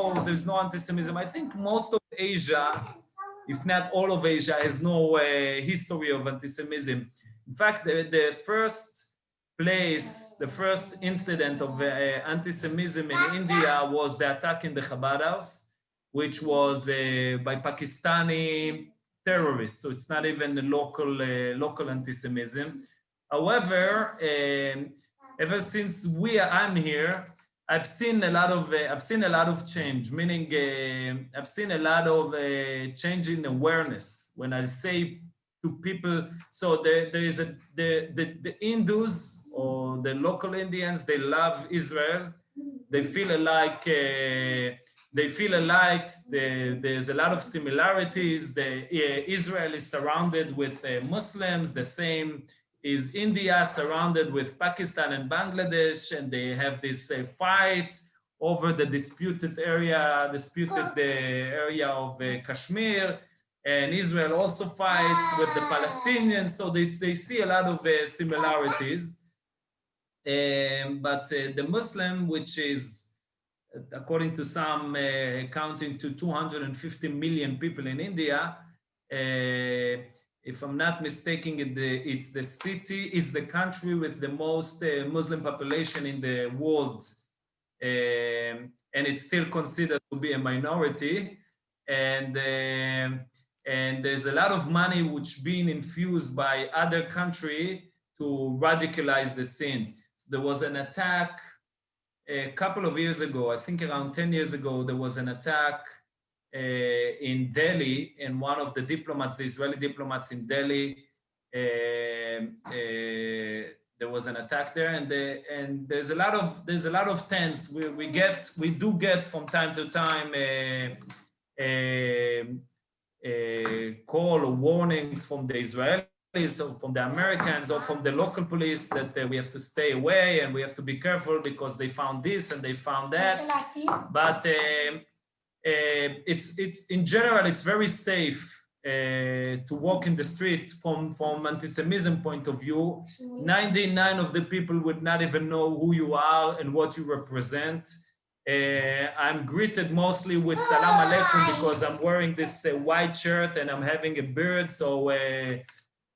anti-Semitism. I think most of Asia, if not all of Asia, has no history of anti-Semitism. In fact, the first place, the first incident of anti-Semitism in India was the attack in the Chabad house, which was by Pakistani terrorists. So it's not even a local anti-Semitism. However, ever since I'm here, I've seen a lot of change. Meaning, I've seen a lot of change in awareness. When I say to people, so there is the Hindus or the local Indians, they love Israel. They feel alike. There's a lot of similarities. Israel is surrounded with Muslims. The same is India, surrounded with Pakistan and Bangladesh, and they have this fight over the disputed area of Kashmir. And Israel also fights with the Palestinians, so they see a lot of similarities. But the Muslim, which is, according to some, counting to 250 million people in India, if I'm not mistaken, it's the country with the most Muslim population in the world, and it's still considered to be a minority. And there's a lot of money which being infused by other country to radicalize the scene. So there was an attack a couple of years ago, I think around 10 years ago, there was an attack in Delhi, and one of the diplomats, the Israeli diplomats in Delhi, there was an attack there, and there's a lot of tents. We do get from time to time call or warnings from the Israelis or from the Americans or from the local police that we have to stay away and we have to be careful because they found this and they found that. But it's in general, it's very safe to walk in the street from anti-Semitism point of view. 99% of the people would not even know who you are and what you represent. I'm greeted mostly with Salam Alaikum because I'm wearing this white shirt and I'm having a beard. So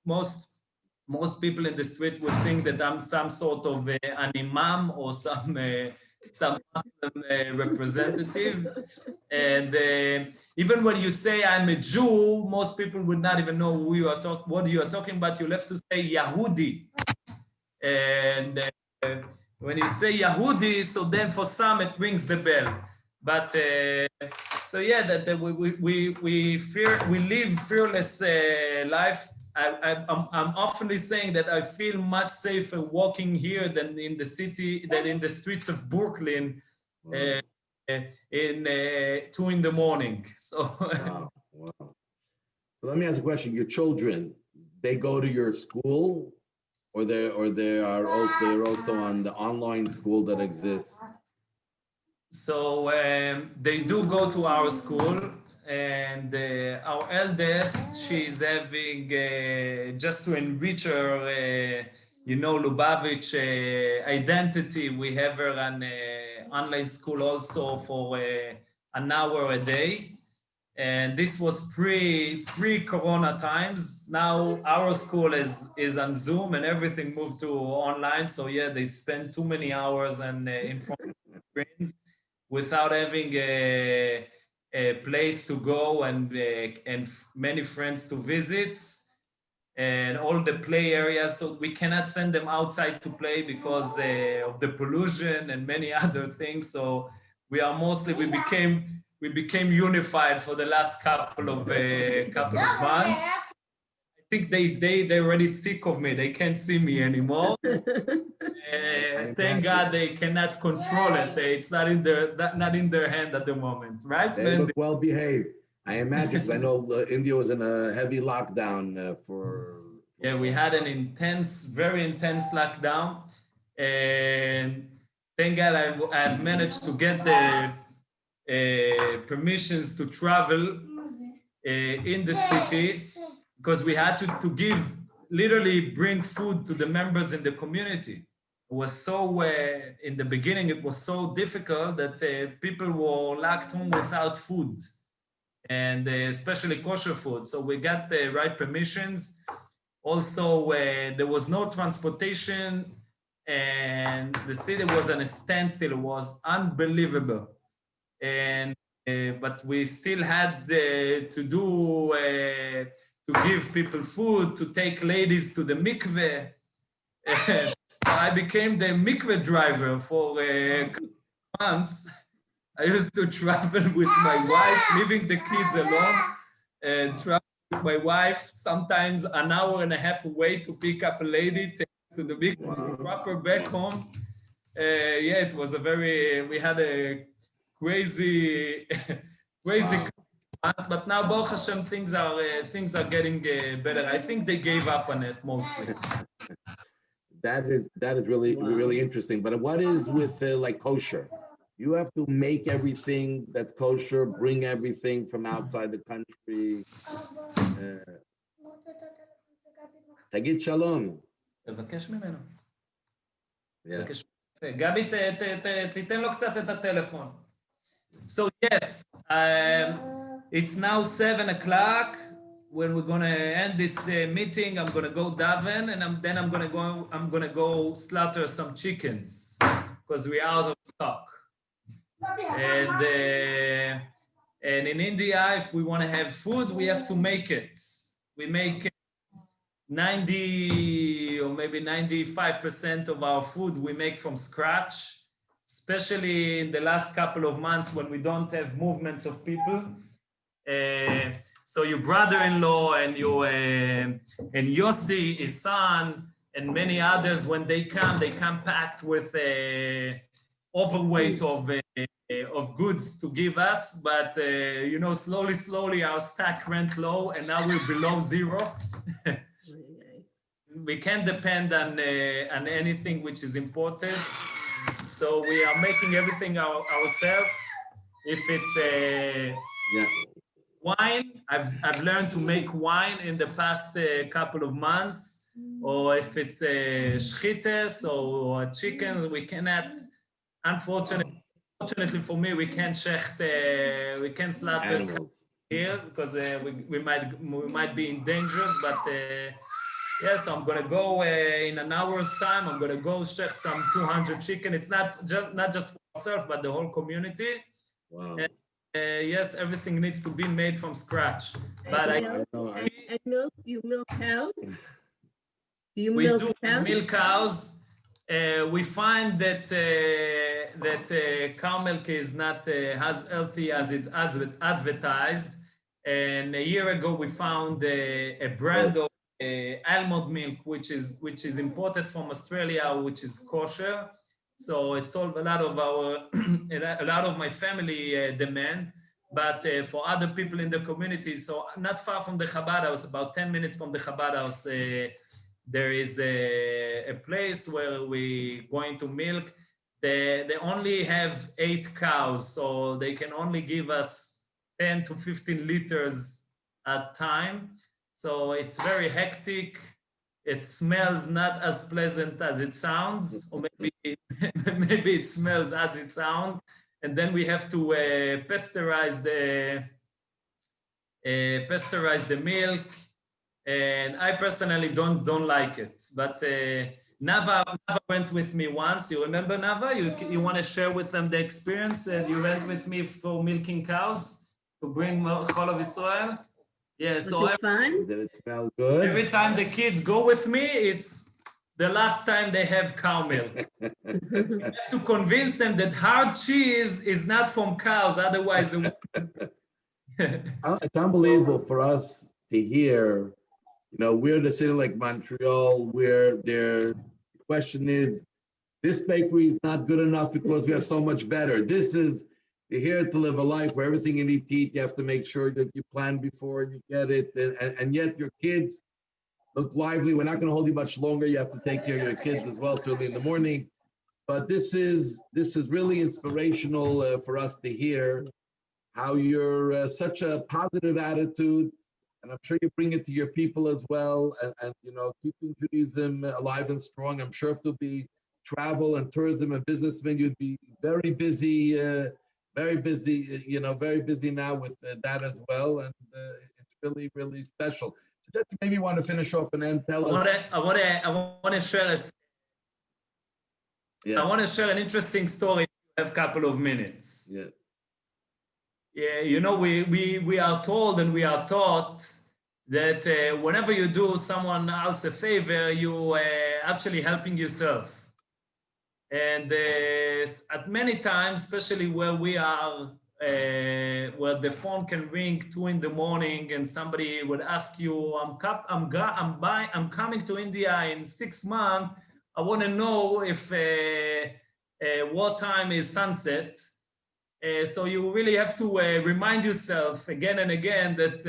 most people in the street would think that I'm some sort of an imam or some Muslim representative. And even when you say I'm a Jew, most people would not even know what you are talking about. You'll have to say Yahudi. And when you say Yahudi, so then for some it rings the bell. But so yeah, that we live fearless life. I'm often saying that I feel much safer walking here than in the city, than in the streets of Brooklyn in 2 in the morning. So wow. So let me ask a question. Your children, they go to your school, or they're also on the online school that exists? So they do go to our school, and our eldest, she's having, just to enrich her, Lubavitch identity, we have her on online school also for an hour a day. And this was pre-Corona times. Now our school is on Zoom and everything moved to online. So yeah, they spend too many hours in front of the screens without having a place to go and many friends to visit and all the play areas. So we cannot send them outside to play because of the pollution and many other things. So we became unified for the last couple of months. I think they're already sick of me. They can't see me anymore. Thank God they cannot control it. It's not in their hand at the moment, right? They look well behaved. I imagine. I know India was in a heavy lockdown for. Yeah, we had an very intense lockdown, and thank God I've managed to get the permissions to travel in the city, because we had to literally bring food to the members in the community. It was so, in the beginning, it was so difficult that people were locked home without food, and especially kosher food. So we got the right permissions. Also, there was no transportation and the city was on a standstill. It was unbelievable. And but we still had to do to give people food, to take ladies to the mikveh. So I became the mikveh driver for a couple of months. I used to travel with my wife, leaving the kids alone, and travel with my wife, sometimes an hour and a half away to pick up a lady, take her to the mikveh, drop her back home. Yeah, it was we had a crazy, crazy months, but now Baruch Hashem, things are getting better. I think they gave up on it mostly. That is really interesting. But what is with like kosher? You have to make everything that's kosher, bring everything from outside the country. תגיד שלום. תבקש ממנו. Yeah. גבי, תיתן לו קצת את הטלפון. So yes, it's now 7 o'clock. When we're gonna end this meeting, I'm gonna go daven, and then I'm gonna go slaughter some chickens because we're out of stock. And in India, if we want to have food, we have to make it. We make 90 or maybe 95% of our food we make from scratch, especially in the last couple of months when we don't have movements of people. So your brother-in-law and and Yossi, his son, and many others, when they come packed with overweight of goods to give us. But you know, slowly our stack went low, and now we're below zero. We can't depend on anything which is imported. So we are making everything ourselves. If it's wine, I've learned to make wine in the past couple of months. Or if it's shchites or chickens, we cannot. Unfortunately for me, we can't we can't slaughter here because we might be in dangers. But yes, I'm gonna go in an hour's time. I'm gonna go shecht some 200 chicken. It's not just for myself, but the whole community. Wow. Yes, everything needs to be made from scratch. But milk, you milk cows? Do you we milk do cows? milk cows. We find that cow milk is not as healthy as it's advertised. And a year ago, we found a brand of almond milk, which is imported from Australia, which is kosher. So it solved a lot of my family demand. But for other people in the community, so not far from the Chabad house, about 10 minutes from the Chabad house, there is a place where we're going to milk. They only have 8 cows, so they can only give us 10 to 15 liters at time. So it's very hectic. It smells not as pleasant as it sounds, or maybe it smells as it sounds. And then we have to pasteurize the milk. And I personally don't like it. But Nava went with me once. You remember Nava? You want to share with them the experience? You went with me for milking cows to bring Chol of Israel. Yeah, so fun? Did it smell good? Every time the kids go with me, it's the last time they have cow milk. I have to convince them that hard cheese is not from cows, otherwise it's unbelievable for us to hear. You know, we're in a city like Montreal where the question is, this bakery is not good enough because we have so much better. You're here to live a life where everything you need to eat, you have to make sure that you plan before you get it. And yet your kids look lively. We're not going to hold you much longer. You have to take care of your kids as well. It's early in the morning. But this is really inspirational for us to hear how you're such a positive attitude. And I'm sure you bring it to your people as well. And you know, keeping Judaism alive and strong. I'm sure if there'll be travel and tourism and businessmen, you'd be very busy, very busy now with that as well. And it's really, really special. So just maybe want to finish off and then tell us. I want to share I want to share an interesting story. I have a couple of minutes. Yeah. Yeah, you know, we are told and we are taught that whenever you do someone else a favor, you actually helping yourself. And at many times, especially where we are, where the phone can ring 2 in the morning and somebody would ask you, I'm coming to India in 6 months. I want to know if what time is sunset. So you really have to remind yourself again and again that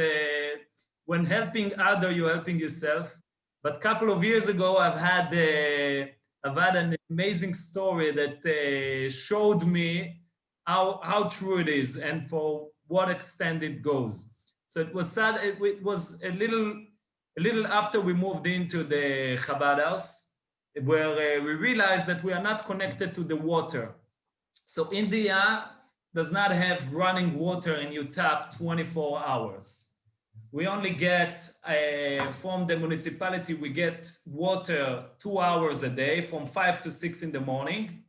when helping others, you're helping yourself. But a couple of years ago, I've had an amazing story that showed me how true it is and for what extent it goes. So it was sad. It was a little after we moved into the Chabad house, where we realized that we are not connected to the water. So India does not have running water in your tap 24 hours. We only get, from the municipality, we get water 2 hours a day from 5 to 6 in the morning.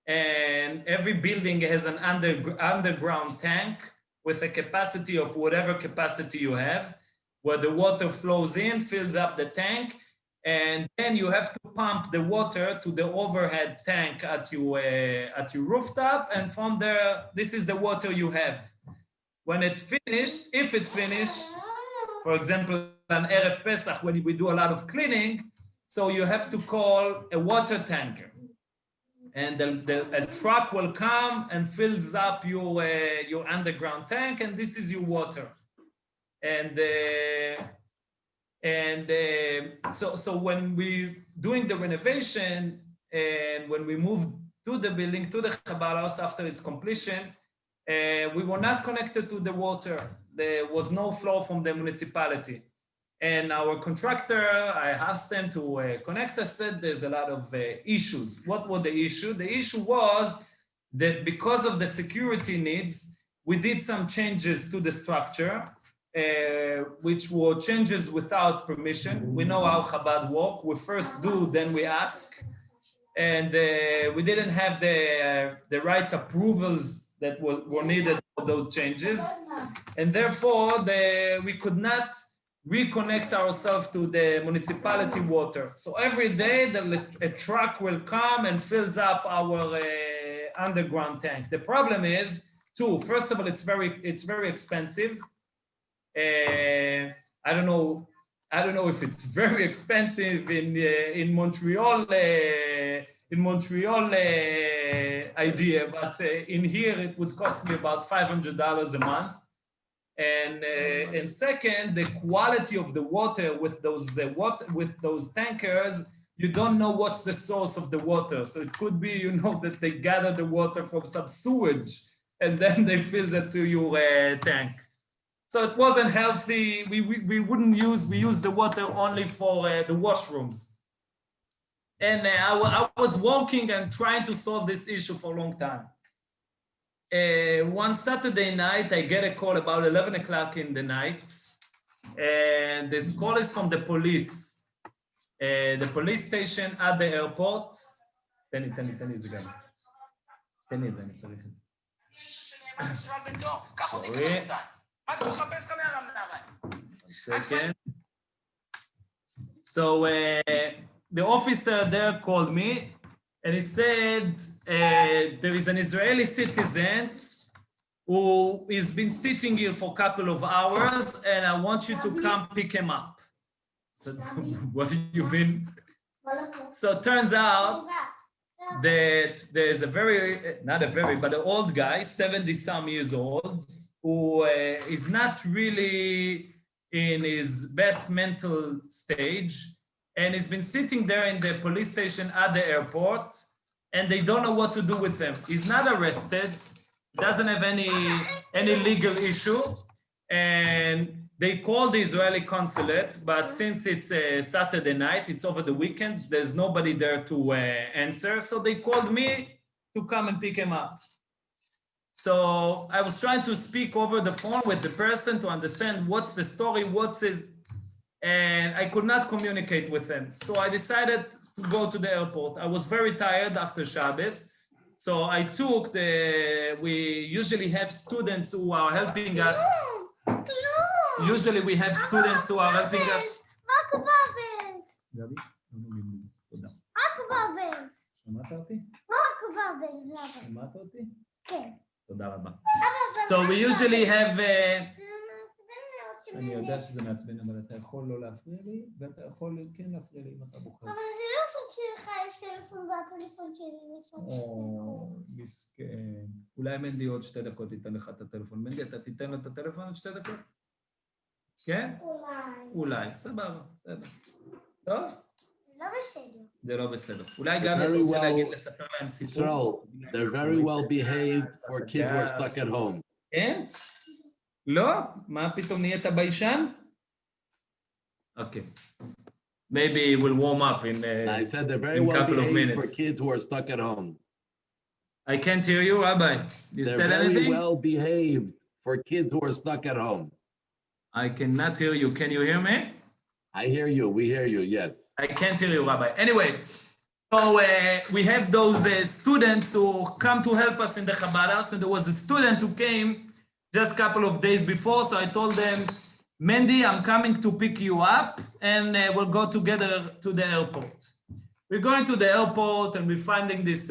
And every building has an underground tank with a capacity of whatever capacity you have, where the water flows in, fills up the tank, and then you have to pump the water to the overhead tank at your rooftop, and from there, this is the water you have. When it finished, if it finished, for example, on Erev Pesach, when we do a lot of cleaning, so you have to call a water tanker. And a truck will come and fills up your underground tank, and this is your water. So when we doing the renovation and when we moved to the building, to the Chabad house after its completion, we were not connected to the water. There was no flow from the municipality. And our contractor, I asked them to connect us, said there's a lot of issues. What was the issue? The issue was that because of the security needs, we did some changes to the structure, which were changes without permission. We know how Chabad work. We first do, then we ask. And we didn't have the right approvals that were needed for those changes. And therefore, we could not reconnect ourselves to the municipality water. So every day, a truck will come and fills up our underground tank. The problem is, first of all, it's very expensive. I don't know if it's very expensive in Montreal idea, but in here it would cost me about $500 a month. And second, the quality of the water with those tankers, you don't know what's the source of the water. So it could be, that they gather the water from some sewage and then they fill it to your tank. So it wasn't healthy. We used the water only for the washrooms. And I was working and trying to solve this issue for a long time. One Saturday night, I get a call about 11 o'clock in the night. And this call is from the police. The police station at the airport. תן לי את זה גם. תן לי את זה, אני צריך את זה. Sorry. One second. So the officer there called me and he said, there is an Israeli citizen who has been sitting here for a couple of hours and I want you to come pick him up. So what do you mean? So it turns out that there's but an old guy, 70-some years old, who is not really in his best mental stage, and he's been sitting there in the police station at the airport, and they don't know what to do with him. He's not arrested, doesn't have any legal issue, and they called the Israeli consulate, but since it's a Saturday night, it's over the weekend, there's nobody there to answer, so they called me to come and pick him up. So I was trying to speak over the phone with the person to understand what's the story, what's his... and I could not communicate with them. So I decided to go to the airport. I was very tired after Shabbos. So I took we usually have students who are helping us. Usually we have students who are helping us. So we usually have אני יודע שזה מעצבן, אבל אתה יכול לא להפריע לי, ואתה יכול כן להפריע לי אם אתה בוחר. אבל זה לא טלפון שלך, יש טלפון והטלפון שלי, יש עוד 2 דקות. מסכן. אולי מנדי עוד 2 דקות תיתן לך את הטלפון. מנדי, אתה תיתן לו את הטלפון עוד 2 דקות? כן? אולי. סבבה, בסדר. טוב? לא בסדר. זה לא בסדר. אולי גם אתה רוצה להגיד לספר להם סיפור? They're very well behaved for kids who are stuck at home. כן? לא? מה פתאום נהיית ביישן? Okay. Maybe we'll warm up in I said they're very well behaved for kids who are stuck at home. I can't hear you, Rabbi. You said anything? They're very well behaved for kids who are stuck at home. I cannot hear you. Can you hear me? I hear you. We hear you, yes. I can't hear you, Rabbi. Anyway, so we have those students who come to help us in the Chabad house, and there was a student who came just a couple of days before, so I told them, Mandy, I'm coming to pick you up, and we'll go together to the airport. We're going to the airport, and we're finding this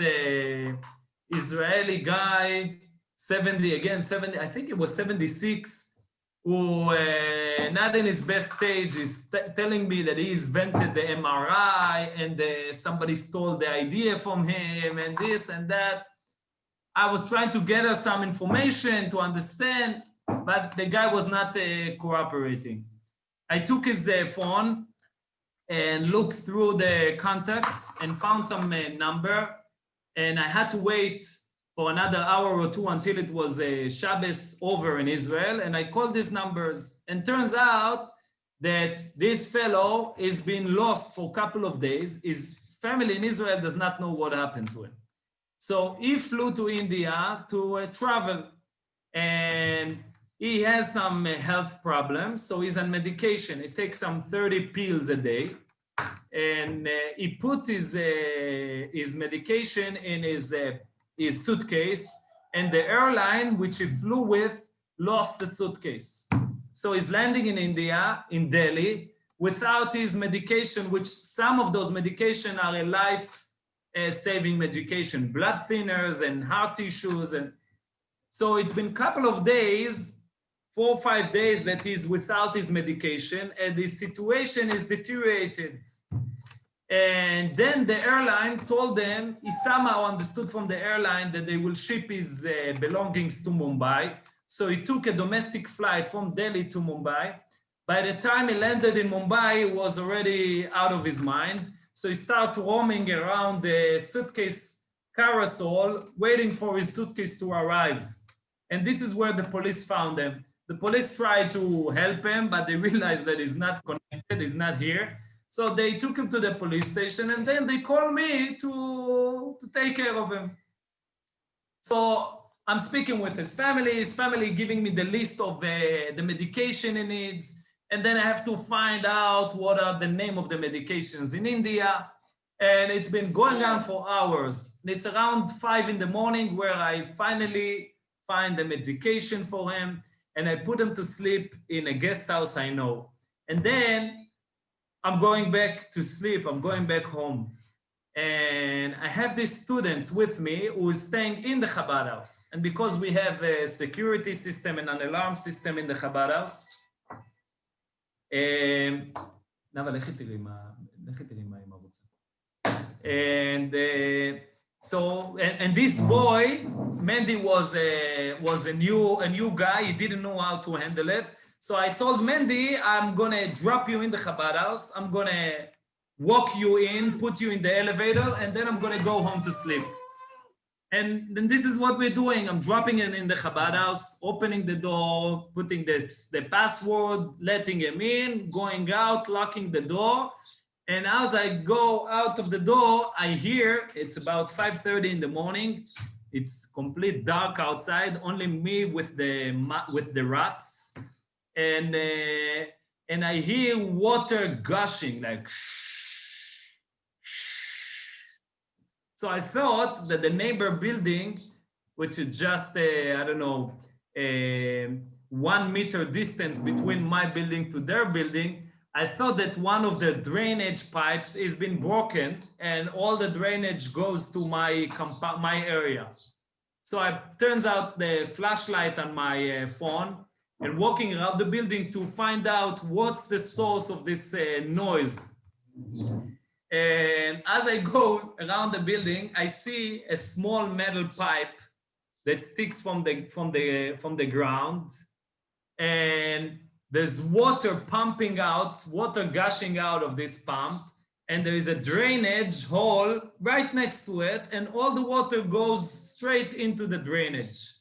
Israeli guy, 70, I think it was 76, who not in his best stage is telling me that he's invented the MRI, and somebody stole the idea from him, and this and that. I was trying to gather some information to understand, but the guy was not cooperating. I took his phone and looked through the contacts and found some number, and I had to wait for another hour or 2 until it was Shabbos over in Israel, and I called these numbers, and turns out that this fellow is being lost for a couple of days. His family in Israel does not know what happened to him. So he flew to India to travel, and he has some health problems, so he's on medication. It takes some 30 pills a day, and he put his medication in his suitcase, and the airline which he flew with lost the suitcase. So he's landing in India, in Delhi, without his medication, which some of those medication are a life-saving medication, blood thinners and heart tissues. And so it's been a couple of days, 4 or 5 days that he's without his medication, and his situation is deteriorated. And then the airline told them, he somehow understood from the airline that they will ship his belongings to Mumbai. So he took a domestic flight from Delhi to Mumbai. By the time he landed in Mumbai, he was already out of his mind. So he started roaming around the suitcase carousel, waiting for his suitcase to arrive. And this is where the police found him. The police tried to help him, but they realized that he's not connected, he's not here. So they took him to the police station, and then they called me to take care of him. So I'm speaking with his family giving me the list of the medication he needs, and then I have to find out what are the name of the medications in India, and it's been going on for hours. It's around 5 in the morning where I finally find the medication for him, and I put him to sleep in a guest house I know. And then I'm going back to sleep, I'm going back home. And I have these students with me who is staying in the Chabad house. And because we have a security system and an alarm system in the Chabad house, and this boy, Mandy, was a new guy. He didn't know how to handle it. So I told Mandy, I'm gonna drop you in the Chabad house. I'm gonna walk you in, put you in the elevator, and then I'm gonna go home to sleep. And then this is what we're doing. I'm dropping him in the Chabad house, opening the door, putting the password, letting him in, going out, locking the door. And as I go out of the door, I hear, it's about 5:30 in the morning. It's complete dark outside, only me with the rats. and I hear water gushing like so I thought that the neighbor building, which is just I don't know, 1 meter distance between my building to their building, I thought that one of the drainage pipes has been broken and all the drainage goes to my area. So it turns out the flashlight on my phone and walking around the building to find out what's the source of this noise. And as I go around the building, I see a small metal pipe that sticks from the ground, and there's water pumping out, water gushing out of this pump, and there is a drainage hole right next to it, and all the water goes straight into the drainage.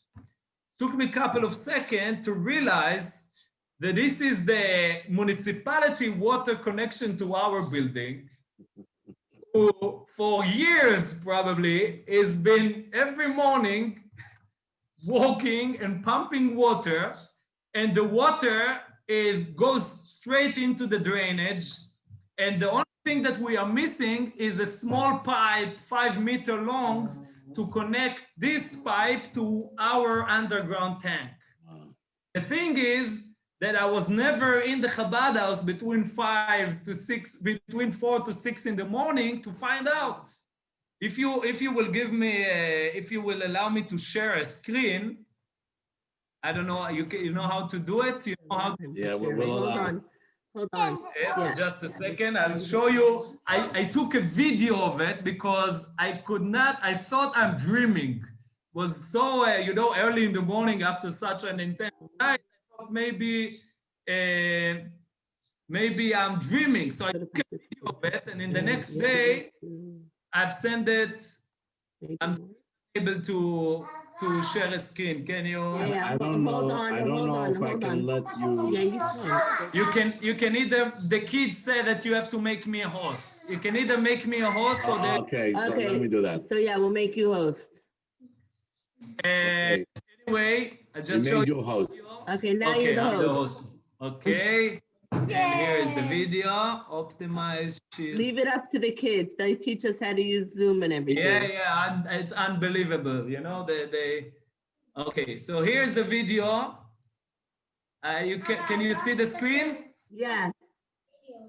Took me a couple of seconds to realize that this is the municipality water connection to our building, who for years probably has been every morning walking and pumping water, and the water goes straight into the drainage, and the only thing that we are missing is a small pipe 5 meter long to connect this pipe to our underground tank. The thing is that I was never in the Chabad house between 4 to 6 in the morning to find out. If you will give me, if you will allow me to share a screen, I don't know, you know how to do it? You know how to Yeah, we'll allow. Hold on. Yes, Yeah. just a second. I'll show you. I took a video of it because I could not, I thought I'm dreaming. It was so, early in the morning after such an intense night, I thought maybe I'm dreaming. So I took a video of it, and in the next day, I've sent it. I'm able to share a screen. Can you? Yeah, I don't know. I don't know if I can let you. Yeah, you can. You can either, the kids say that you have to make me a host. You can either make me a host or they. Okay, so let me do that. So yeah, we'll make you host. Okay. Anyway, I We just showed made you. you a host. Okay, now Okay, you're the I'm host. Okay. And here is the video. Optimize. Leave it up to the kids. They teach us how to use Zoom and everything. Yeah, it's unbelievable. They. Okay, so here's the video. Can you see the screen? Yeah.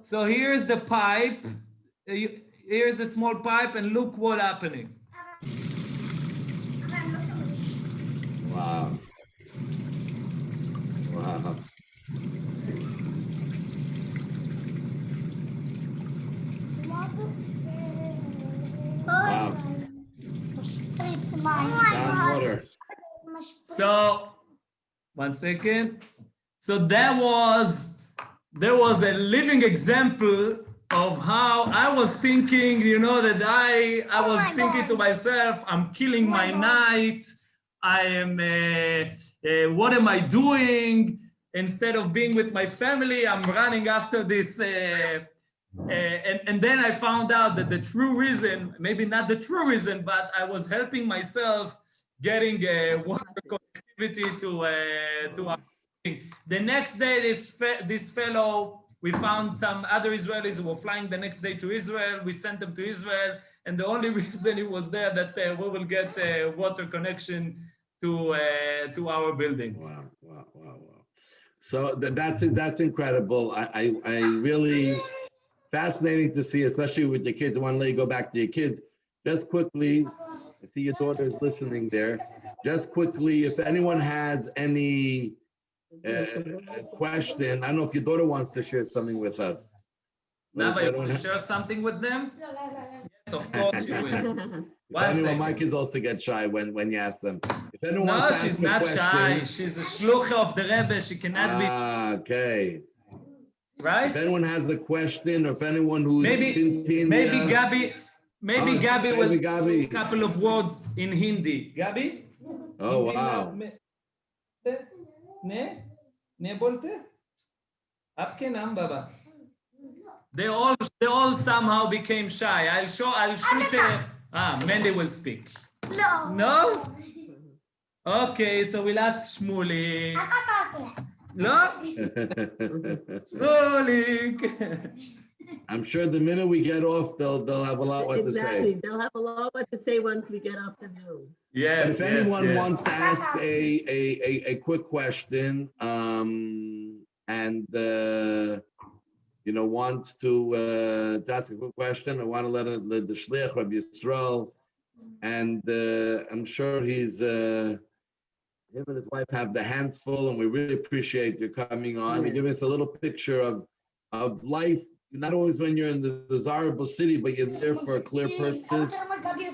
So here's the pipe. Here's the small pipe, and look what's happening. Wow. Wow. Wow. Down water. So, 1 second. So there was a living example of how I was thinking, that I was thinking to myself, I'm killing my night. I am, what am I doing? Instead of being with my family, I'm running after this. And then I found out that the true reason, maybe not the true reason, but I was helping myself getting water connectivity to our. The next day, this fellow, we found some other Israelis who were flying the next day to Israel. We sent them to Israel, and the only reason he was there that we will get a water connection to our building. Wow. So that's incredible. I really fascinating to see, especially with your kids. I want to let you go back to your kids. Just quickly, I see your daughter is listening there. Just quickly, if anyone has any question, I don't know if your daughter wants to share something with us. Nava, you want to share something with them? Yes, of course you will. Anyone, my kids also get shy when you ask them. If anyone wants to ask she's not shy. She's a shlucha of the Rebbe. She cannot be. Okay. Right? If anyone has a question, or if anyone who's maybe Gabi will say a couple of words in Hindi. Gabi? Oh, wow. Ne bolte? Aapke naam baba? They all somehow became shy. I'll shoot. Mandy will speak. No? Okay, so we'll ask Shmuli. לא? שמוליק. I'm sure the minute we get off, they'll have a lot what to Exactly. say. They'll have a lot what to say once we get off the Zoom. Yes, But if anyone yes. wants to ask a quick question, and wants to ask a quick question, I want to let the shliach Rabbi Yisrael, and I'm sure him and his wife have the hands full, and we really appreciate you coming on and giving us a little picture of life. Not always when you're in the desirable city, but you're there for a clear purpose.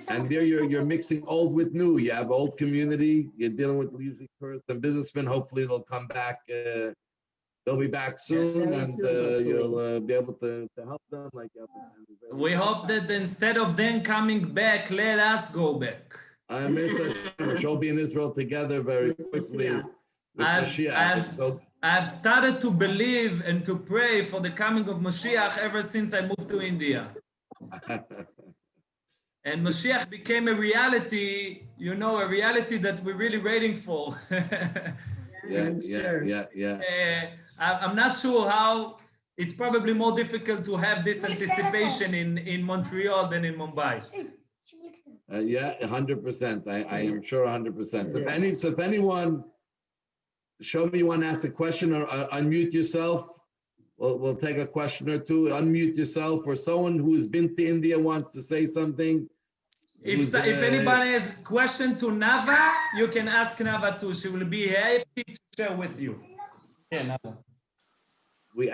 And there you're mixing old with new. You have old community. You're dealing with usually tourists and businessmen. Hopefully they'll come back. They'll be back soon, and you'll be able to help them. We hope that instead of them coming back, let us go back. We'll be in Israel together very quickly. I've started to believe and to pray for the coming of Mashiach ever since I moved to India. And Mashiach became a reality, a reality that we're really waiting for. I'm not sure how, it's probably more difficult to have this anticipation in Montreal than in Mumbai. 100%. I am sure 100%. So if anyone, show me you want to ask a question or unmute yourself. We'll take a question or two. Unmute yourself, or someone who's been to India wants to say something. If anybody has a question to Nava, you can ask Nava too. She will be happy to share with you. Yeah, Nava.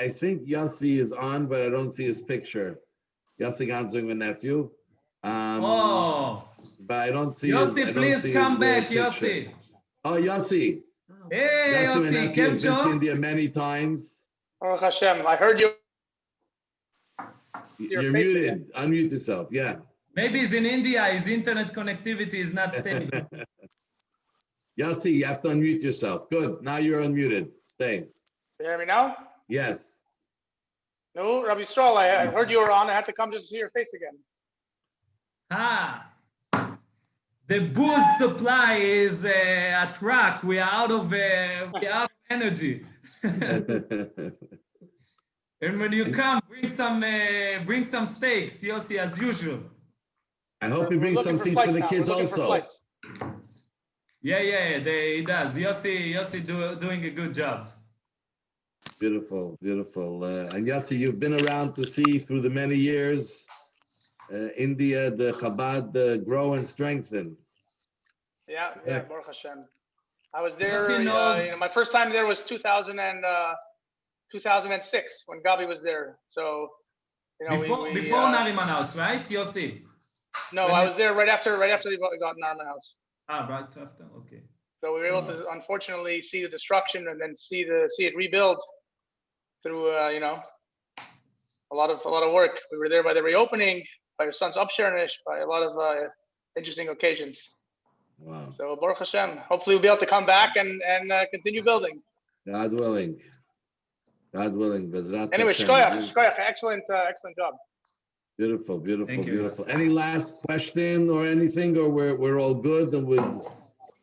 I think Yossi is on, but I don't see his picture. Yossi Gansing, my nephew. But I don't see Yossi, please come back, Yossi. Oh, Yossi. Hey, Yossi, my nephew has been to India many times. Baruch Hashem, I heard you. You're muted. Unmute yourself. Yeah. Maybe he's in India. His internet connectivity is not stable. Yossi, you have to unmute yourself. Good. Now you're unmuted. Stay. You hear me now? Yes. No, Rabbi Yisrael, I heard you were on. I had to come just to see your face again. The booze supply is a truck. We are out of energy. And when you come, bring some steaks, Yossi, as usual. I hope you bring some things for the kids also. Yeah, he does. Yossi doing a good job. Beautiful. And Yossi, you've been around to see through the many years India, the Chabad grow and strengthen. Yeah, Baruch Hashem. I was there, my first time there was 2006 when Gabi was there. So, before Nariman House, right, Yossi? No, I was there right after we got Nariman House. Right after, okay. So we were able to, unfortunately, see the destruction and then see it rebuild through, a lot of work. We were there by the reopening, by your son's upshernish, by a lot of interesting occasions. Wow. So Baruch Hashem, hopefully we'll be able to come back and continue building. God willing. Anyway, shkoyach, excellent job. Beautiful. Any last question or anything, or we're all good, and we'll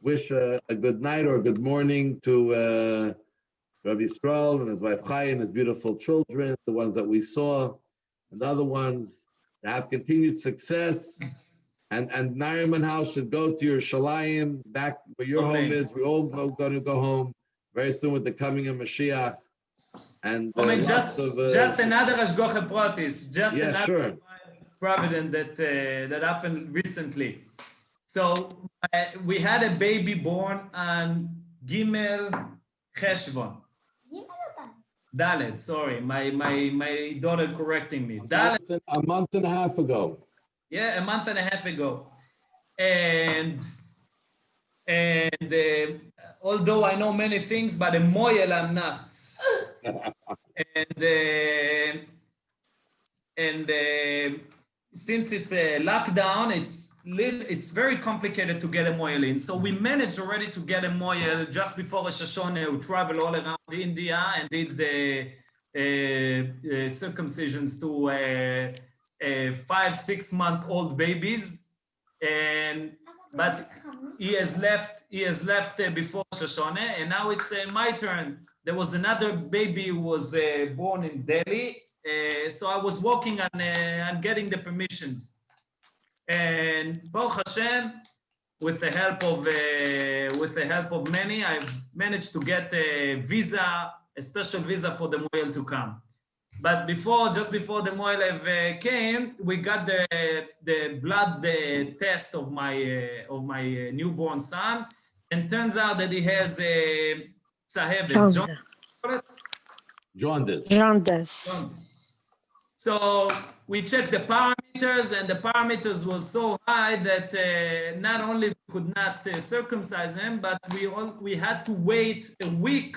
wish a good night or a good morning to Rabbi Yisrael and his wife Chai and his beautiful children, the ones that we saw, and the other ones to have continued success. And Nariman House should go to your Shalayim, back where your home is. We're all going to go home very soon with the coming of Mashiach. And just another Ashgocha Protis, sure. Providence that happened recently. So we had a baby born on Gimel Cheshvan. Dalet, sorry, my daughter correcting me. Dalet. A month and a half ago. Yeah, a month and a half ago. And although I know many things, but a moyel I'm not. and since it's a lockdown, it's very complicated to get a moyel in. So we managed already to get a moyel just before Rosh Hashanah. We traveled all around India and did the circumcisions to 5-6 month old babies, but he has left before Rosh Hashanah, and now it's my turn. there was another baby who was born in Delhi. So I was working on getting the permissions. And Baruch Hashem, with the help of many, I've managed to get a visa, a special visa for the Moel to come. But just before the Moel came, we got the blood test of my newborn son, and turns out that he has a jaundice. So we checked the parameters, and the parameters was so high that not only we could not circumcise him, but we had to wait a week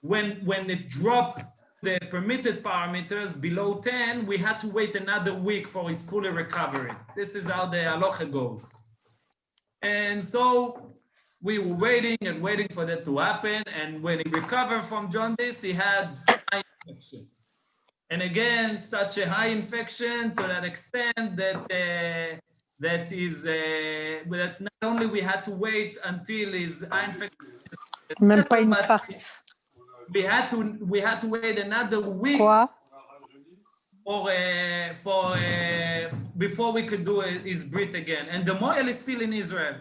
when it dropped the permitted parameters below 10. We had to wait another week for his full recovery. This is how the halacha goes. And so we were waiting and waiting for that to happen. And when he recovered from jaundice, he had eye infection. And again, such a high infection to that extent that that not only we had to wait until his eye infection, but we had to wait another week before we could do his brit again. And the Moel is still in Israel.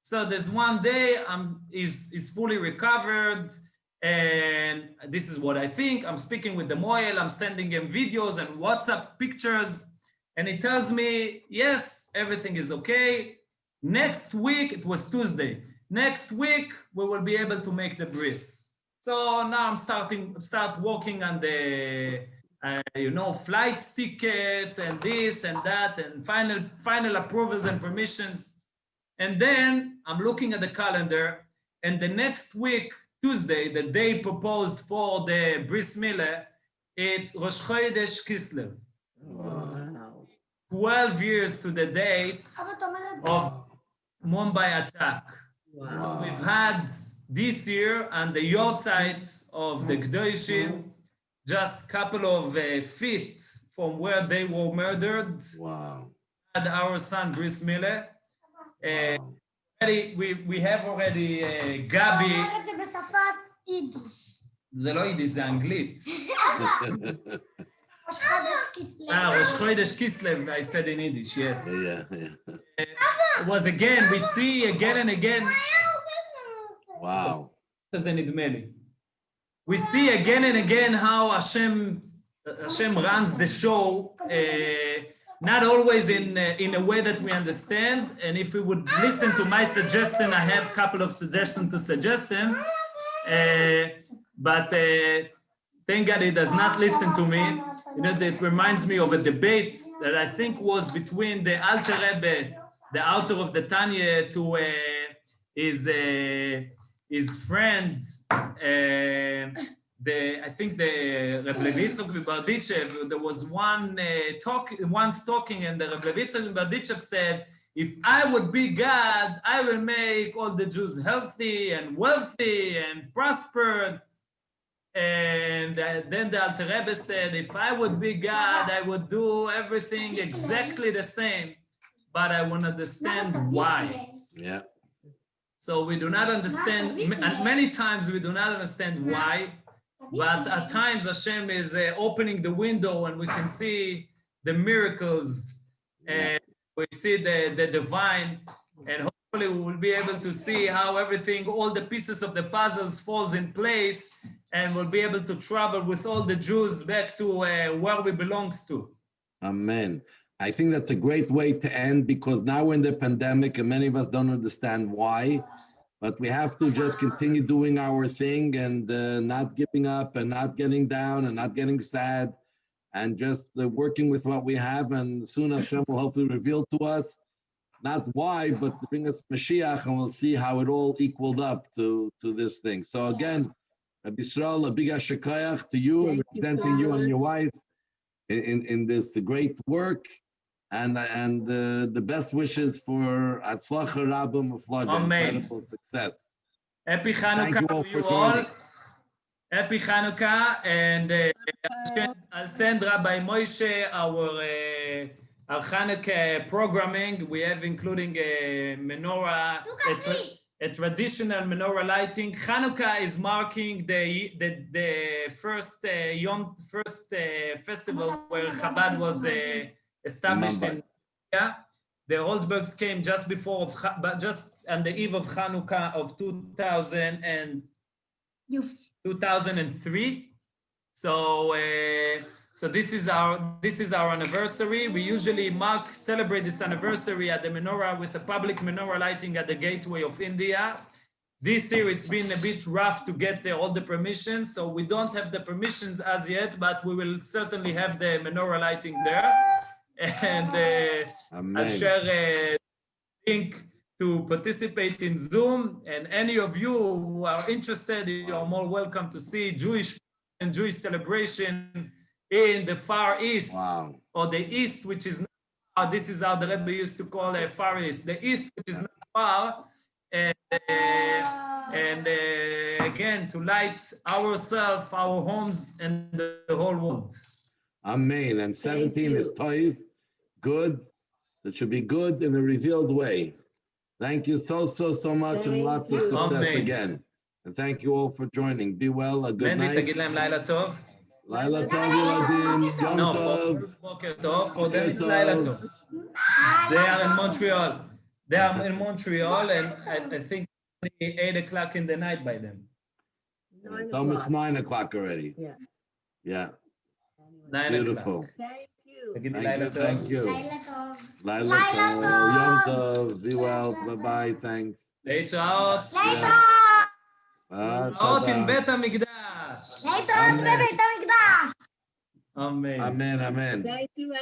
So there's one day he's fully recovered. And this is what I think. I'm speaking with the Moel, I'm sending him videos and WhatsApp pictures, and he tells me, yes, everything is okay. Next week, it was Tuesday. Next week, we will be able to make the bris. So now I'm start working on the, flight tickets and this and that, and final approvals and permissions. And then I'm looking at the calendar, and the next week, Tuesday, the day proposed for the bris milah, it's Rosh Chodesh Kislev. Wow. 12 years to the date of Mumbai attack. Wow. So we've had this year on the yortzeit of the Gdoishim, just a couple of feet from where they were murdered. Wow. Had our son bris milah. Wow. We have already Gabi. זה לא יידיש, זה אנגלית. ראש חודש כיסלב, I said in Yiddish, yes. Yeah. It was again, we see again and again. Wow. זה נדמה לי. We see again and again how Hashem runs the show. Not always in a way that we understand. And if we would listen to my suggestion, I have a couple of suggestions to suggest him. But thank God he does not listen to me. It reminds me of a debate that I think was between the Alter Rebbe, the author of the Tanya, to his friends. I think the Reb Levitzok Barditchev, there was once talking, and the Reb Levitzok Barditchev said, if I would be God, I will make all the Jews healthy and wealthy and prospered. And then the Alter Rebbe said, if I would be God, I would do everything exactly the same, but I want to understand why. Yeah. So we do not understand, many times we do not understand why. But at times Hashem is opening the window and we can see the miracles and we see the divine, and hopefully we will be able to see how everything, all the pieces of the puzzles falls in place, and we'll be able to travel with all the Jews back to where we belongs to. Amen. I think that's a great way to end, because now we're in the pandemic and many of us don't understand why. But we have to just continue doing our thing and not giving up and not getting down and not getting sad, and just working with what we have. And soon Hashem will hopefully reveal to us, not why, but to bring us Mashiach, and we'll see how it all equaled up to this thing. So again, Rabbi Yisrael, a big ashakayach to you, and representing you and your wife in this great work. And the best wishes for Atzlacha Rabba Muflaga, incredible success. Happy Hanukkah to you all. Happy Hanukkah, and I'll send Rabbi Moshe our Hanukkah programming. We have including a menorah, a traditional menorah lighting. Hanukkah is marking the first festival where Chabad was established in India. The Holzbergs came just before just on the eve of Hanukkah of 2003. So this is our anniversary. We usually celebrate this anniversary at the menorah with a public menorah lighting at the gateway of India. This year it's been a bit rough to get all the permissions, so we don't have the permissions as yet, but we will certainly have the menorah lighting there. And I'll share a link to participate in Zoom. And any of you who are interested, you are more welcome to see Jewish celebration in the Far East, or the East, which is not far. This is how the Rebbe used to call the Far East, the East, which is not far. And again, to light ourselves, our homes, and the whole world. Amen. And 17 is toiv, good. It should be good in a revealed way. Thank you so much, and lots of success again. And thank you all for joining. Be well, a good night. תגיד להם לילה טוב. לילה טוב, ילדים. יום טוב. בוקר טוב. For them it's לילה טוב. They are in Montreal. They are in Montreal, and I think it's 8 o'clock in the night by them. It's almost 9 o'clock already. Yeah. 9 Beautiful. o'clock. Thank you. Thank you. Laila Tov. Yom Tov. Be well. Bye-bye. Thanks. להתראות. להתראות עם בית המקדש. להתראות בבית המקדש. אמן. Amen. Thank you.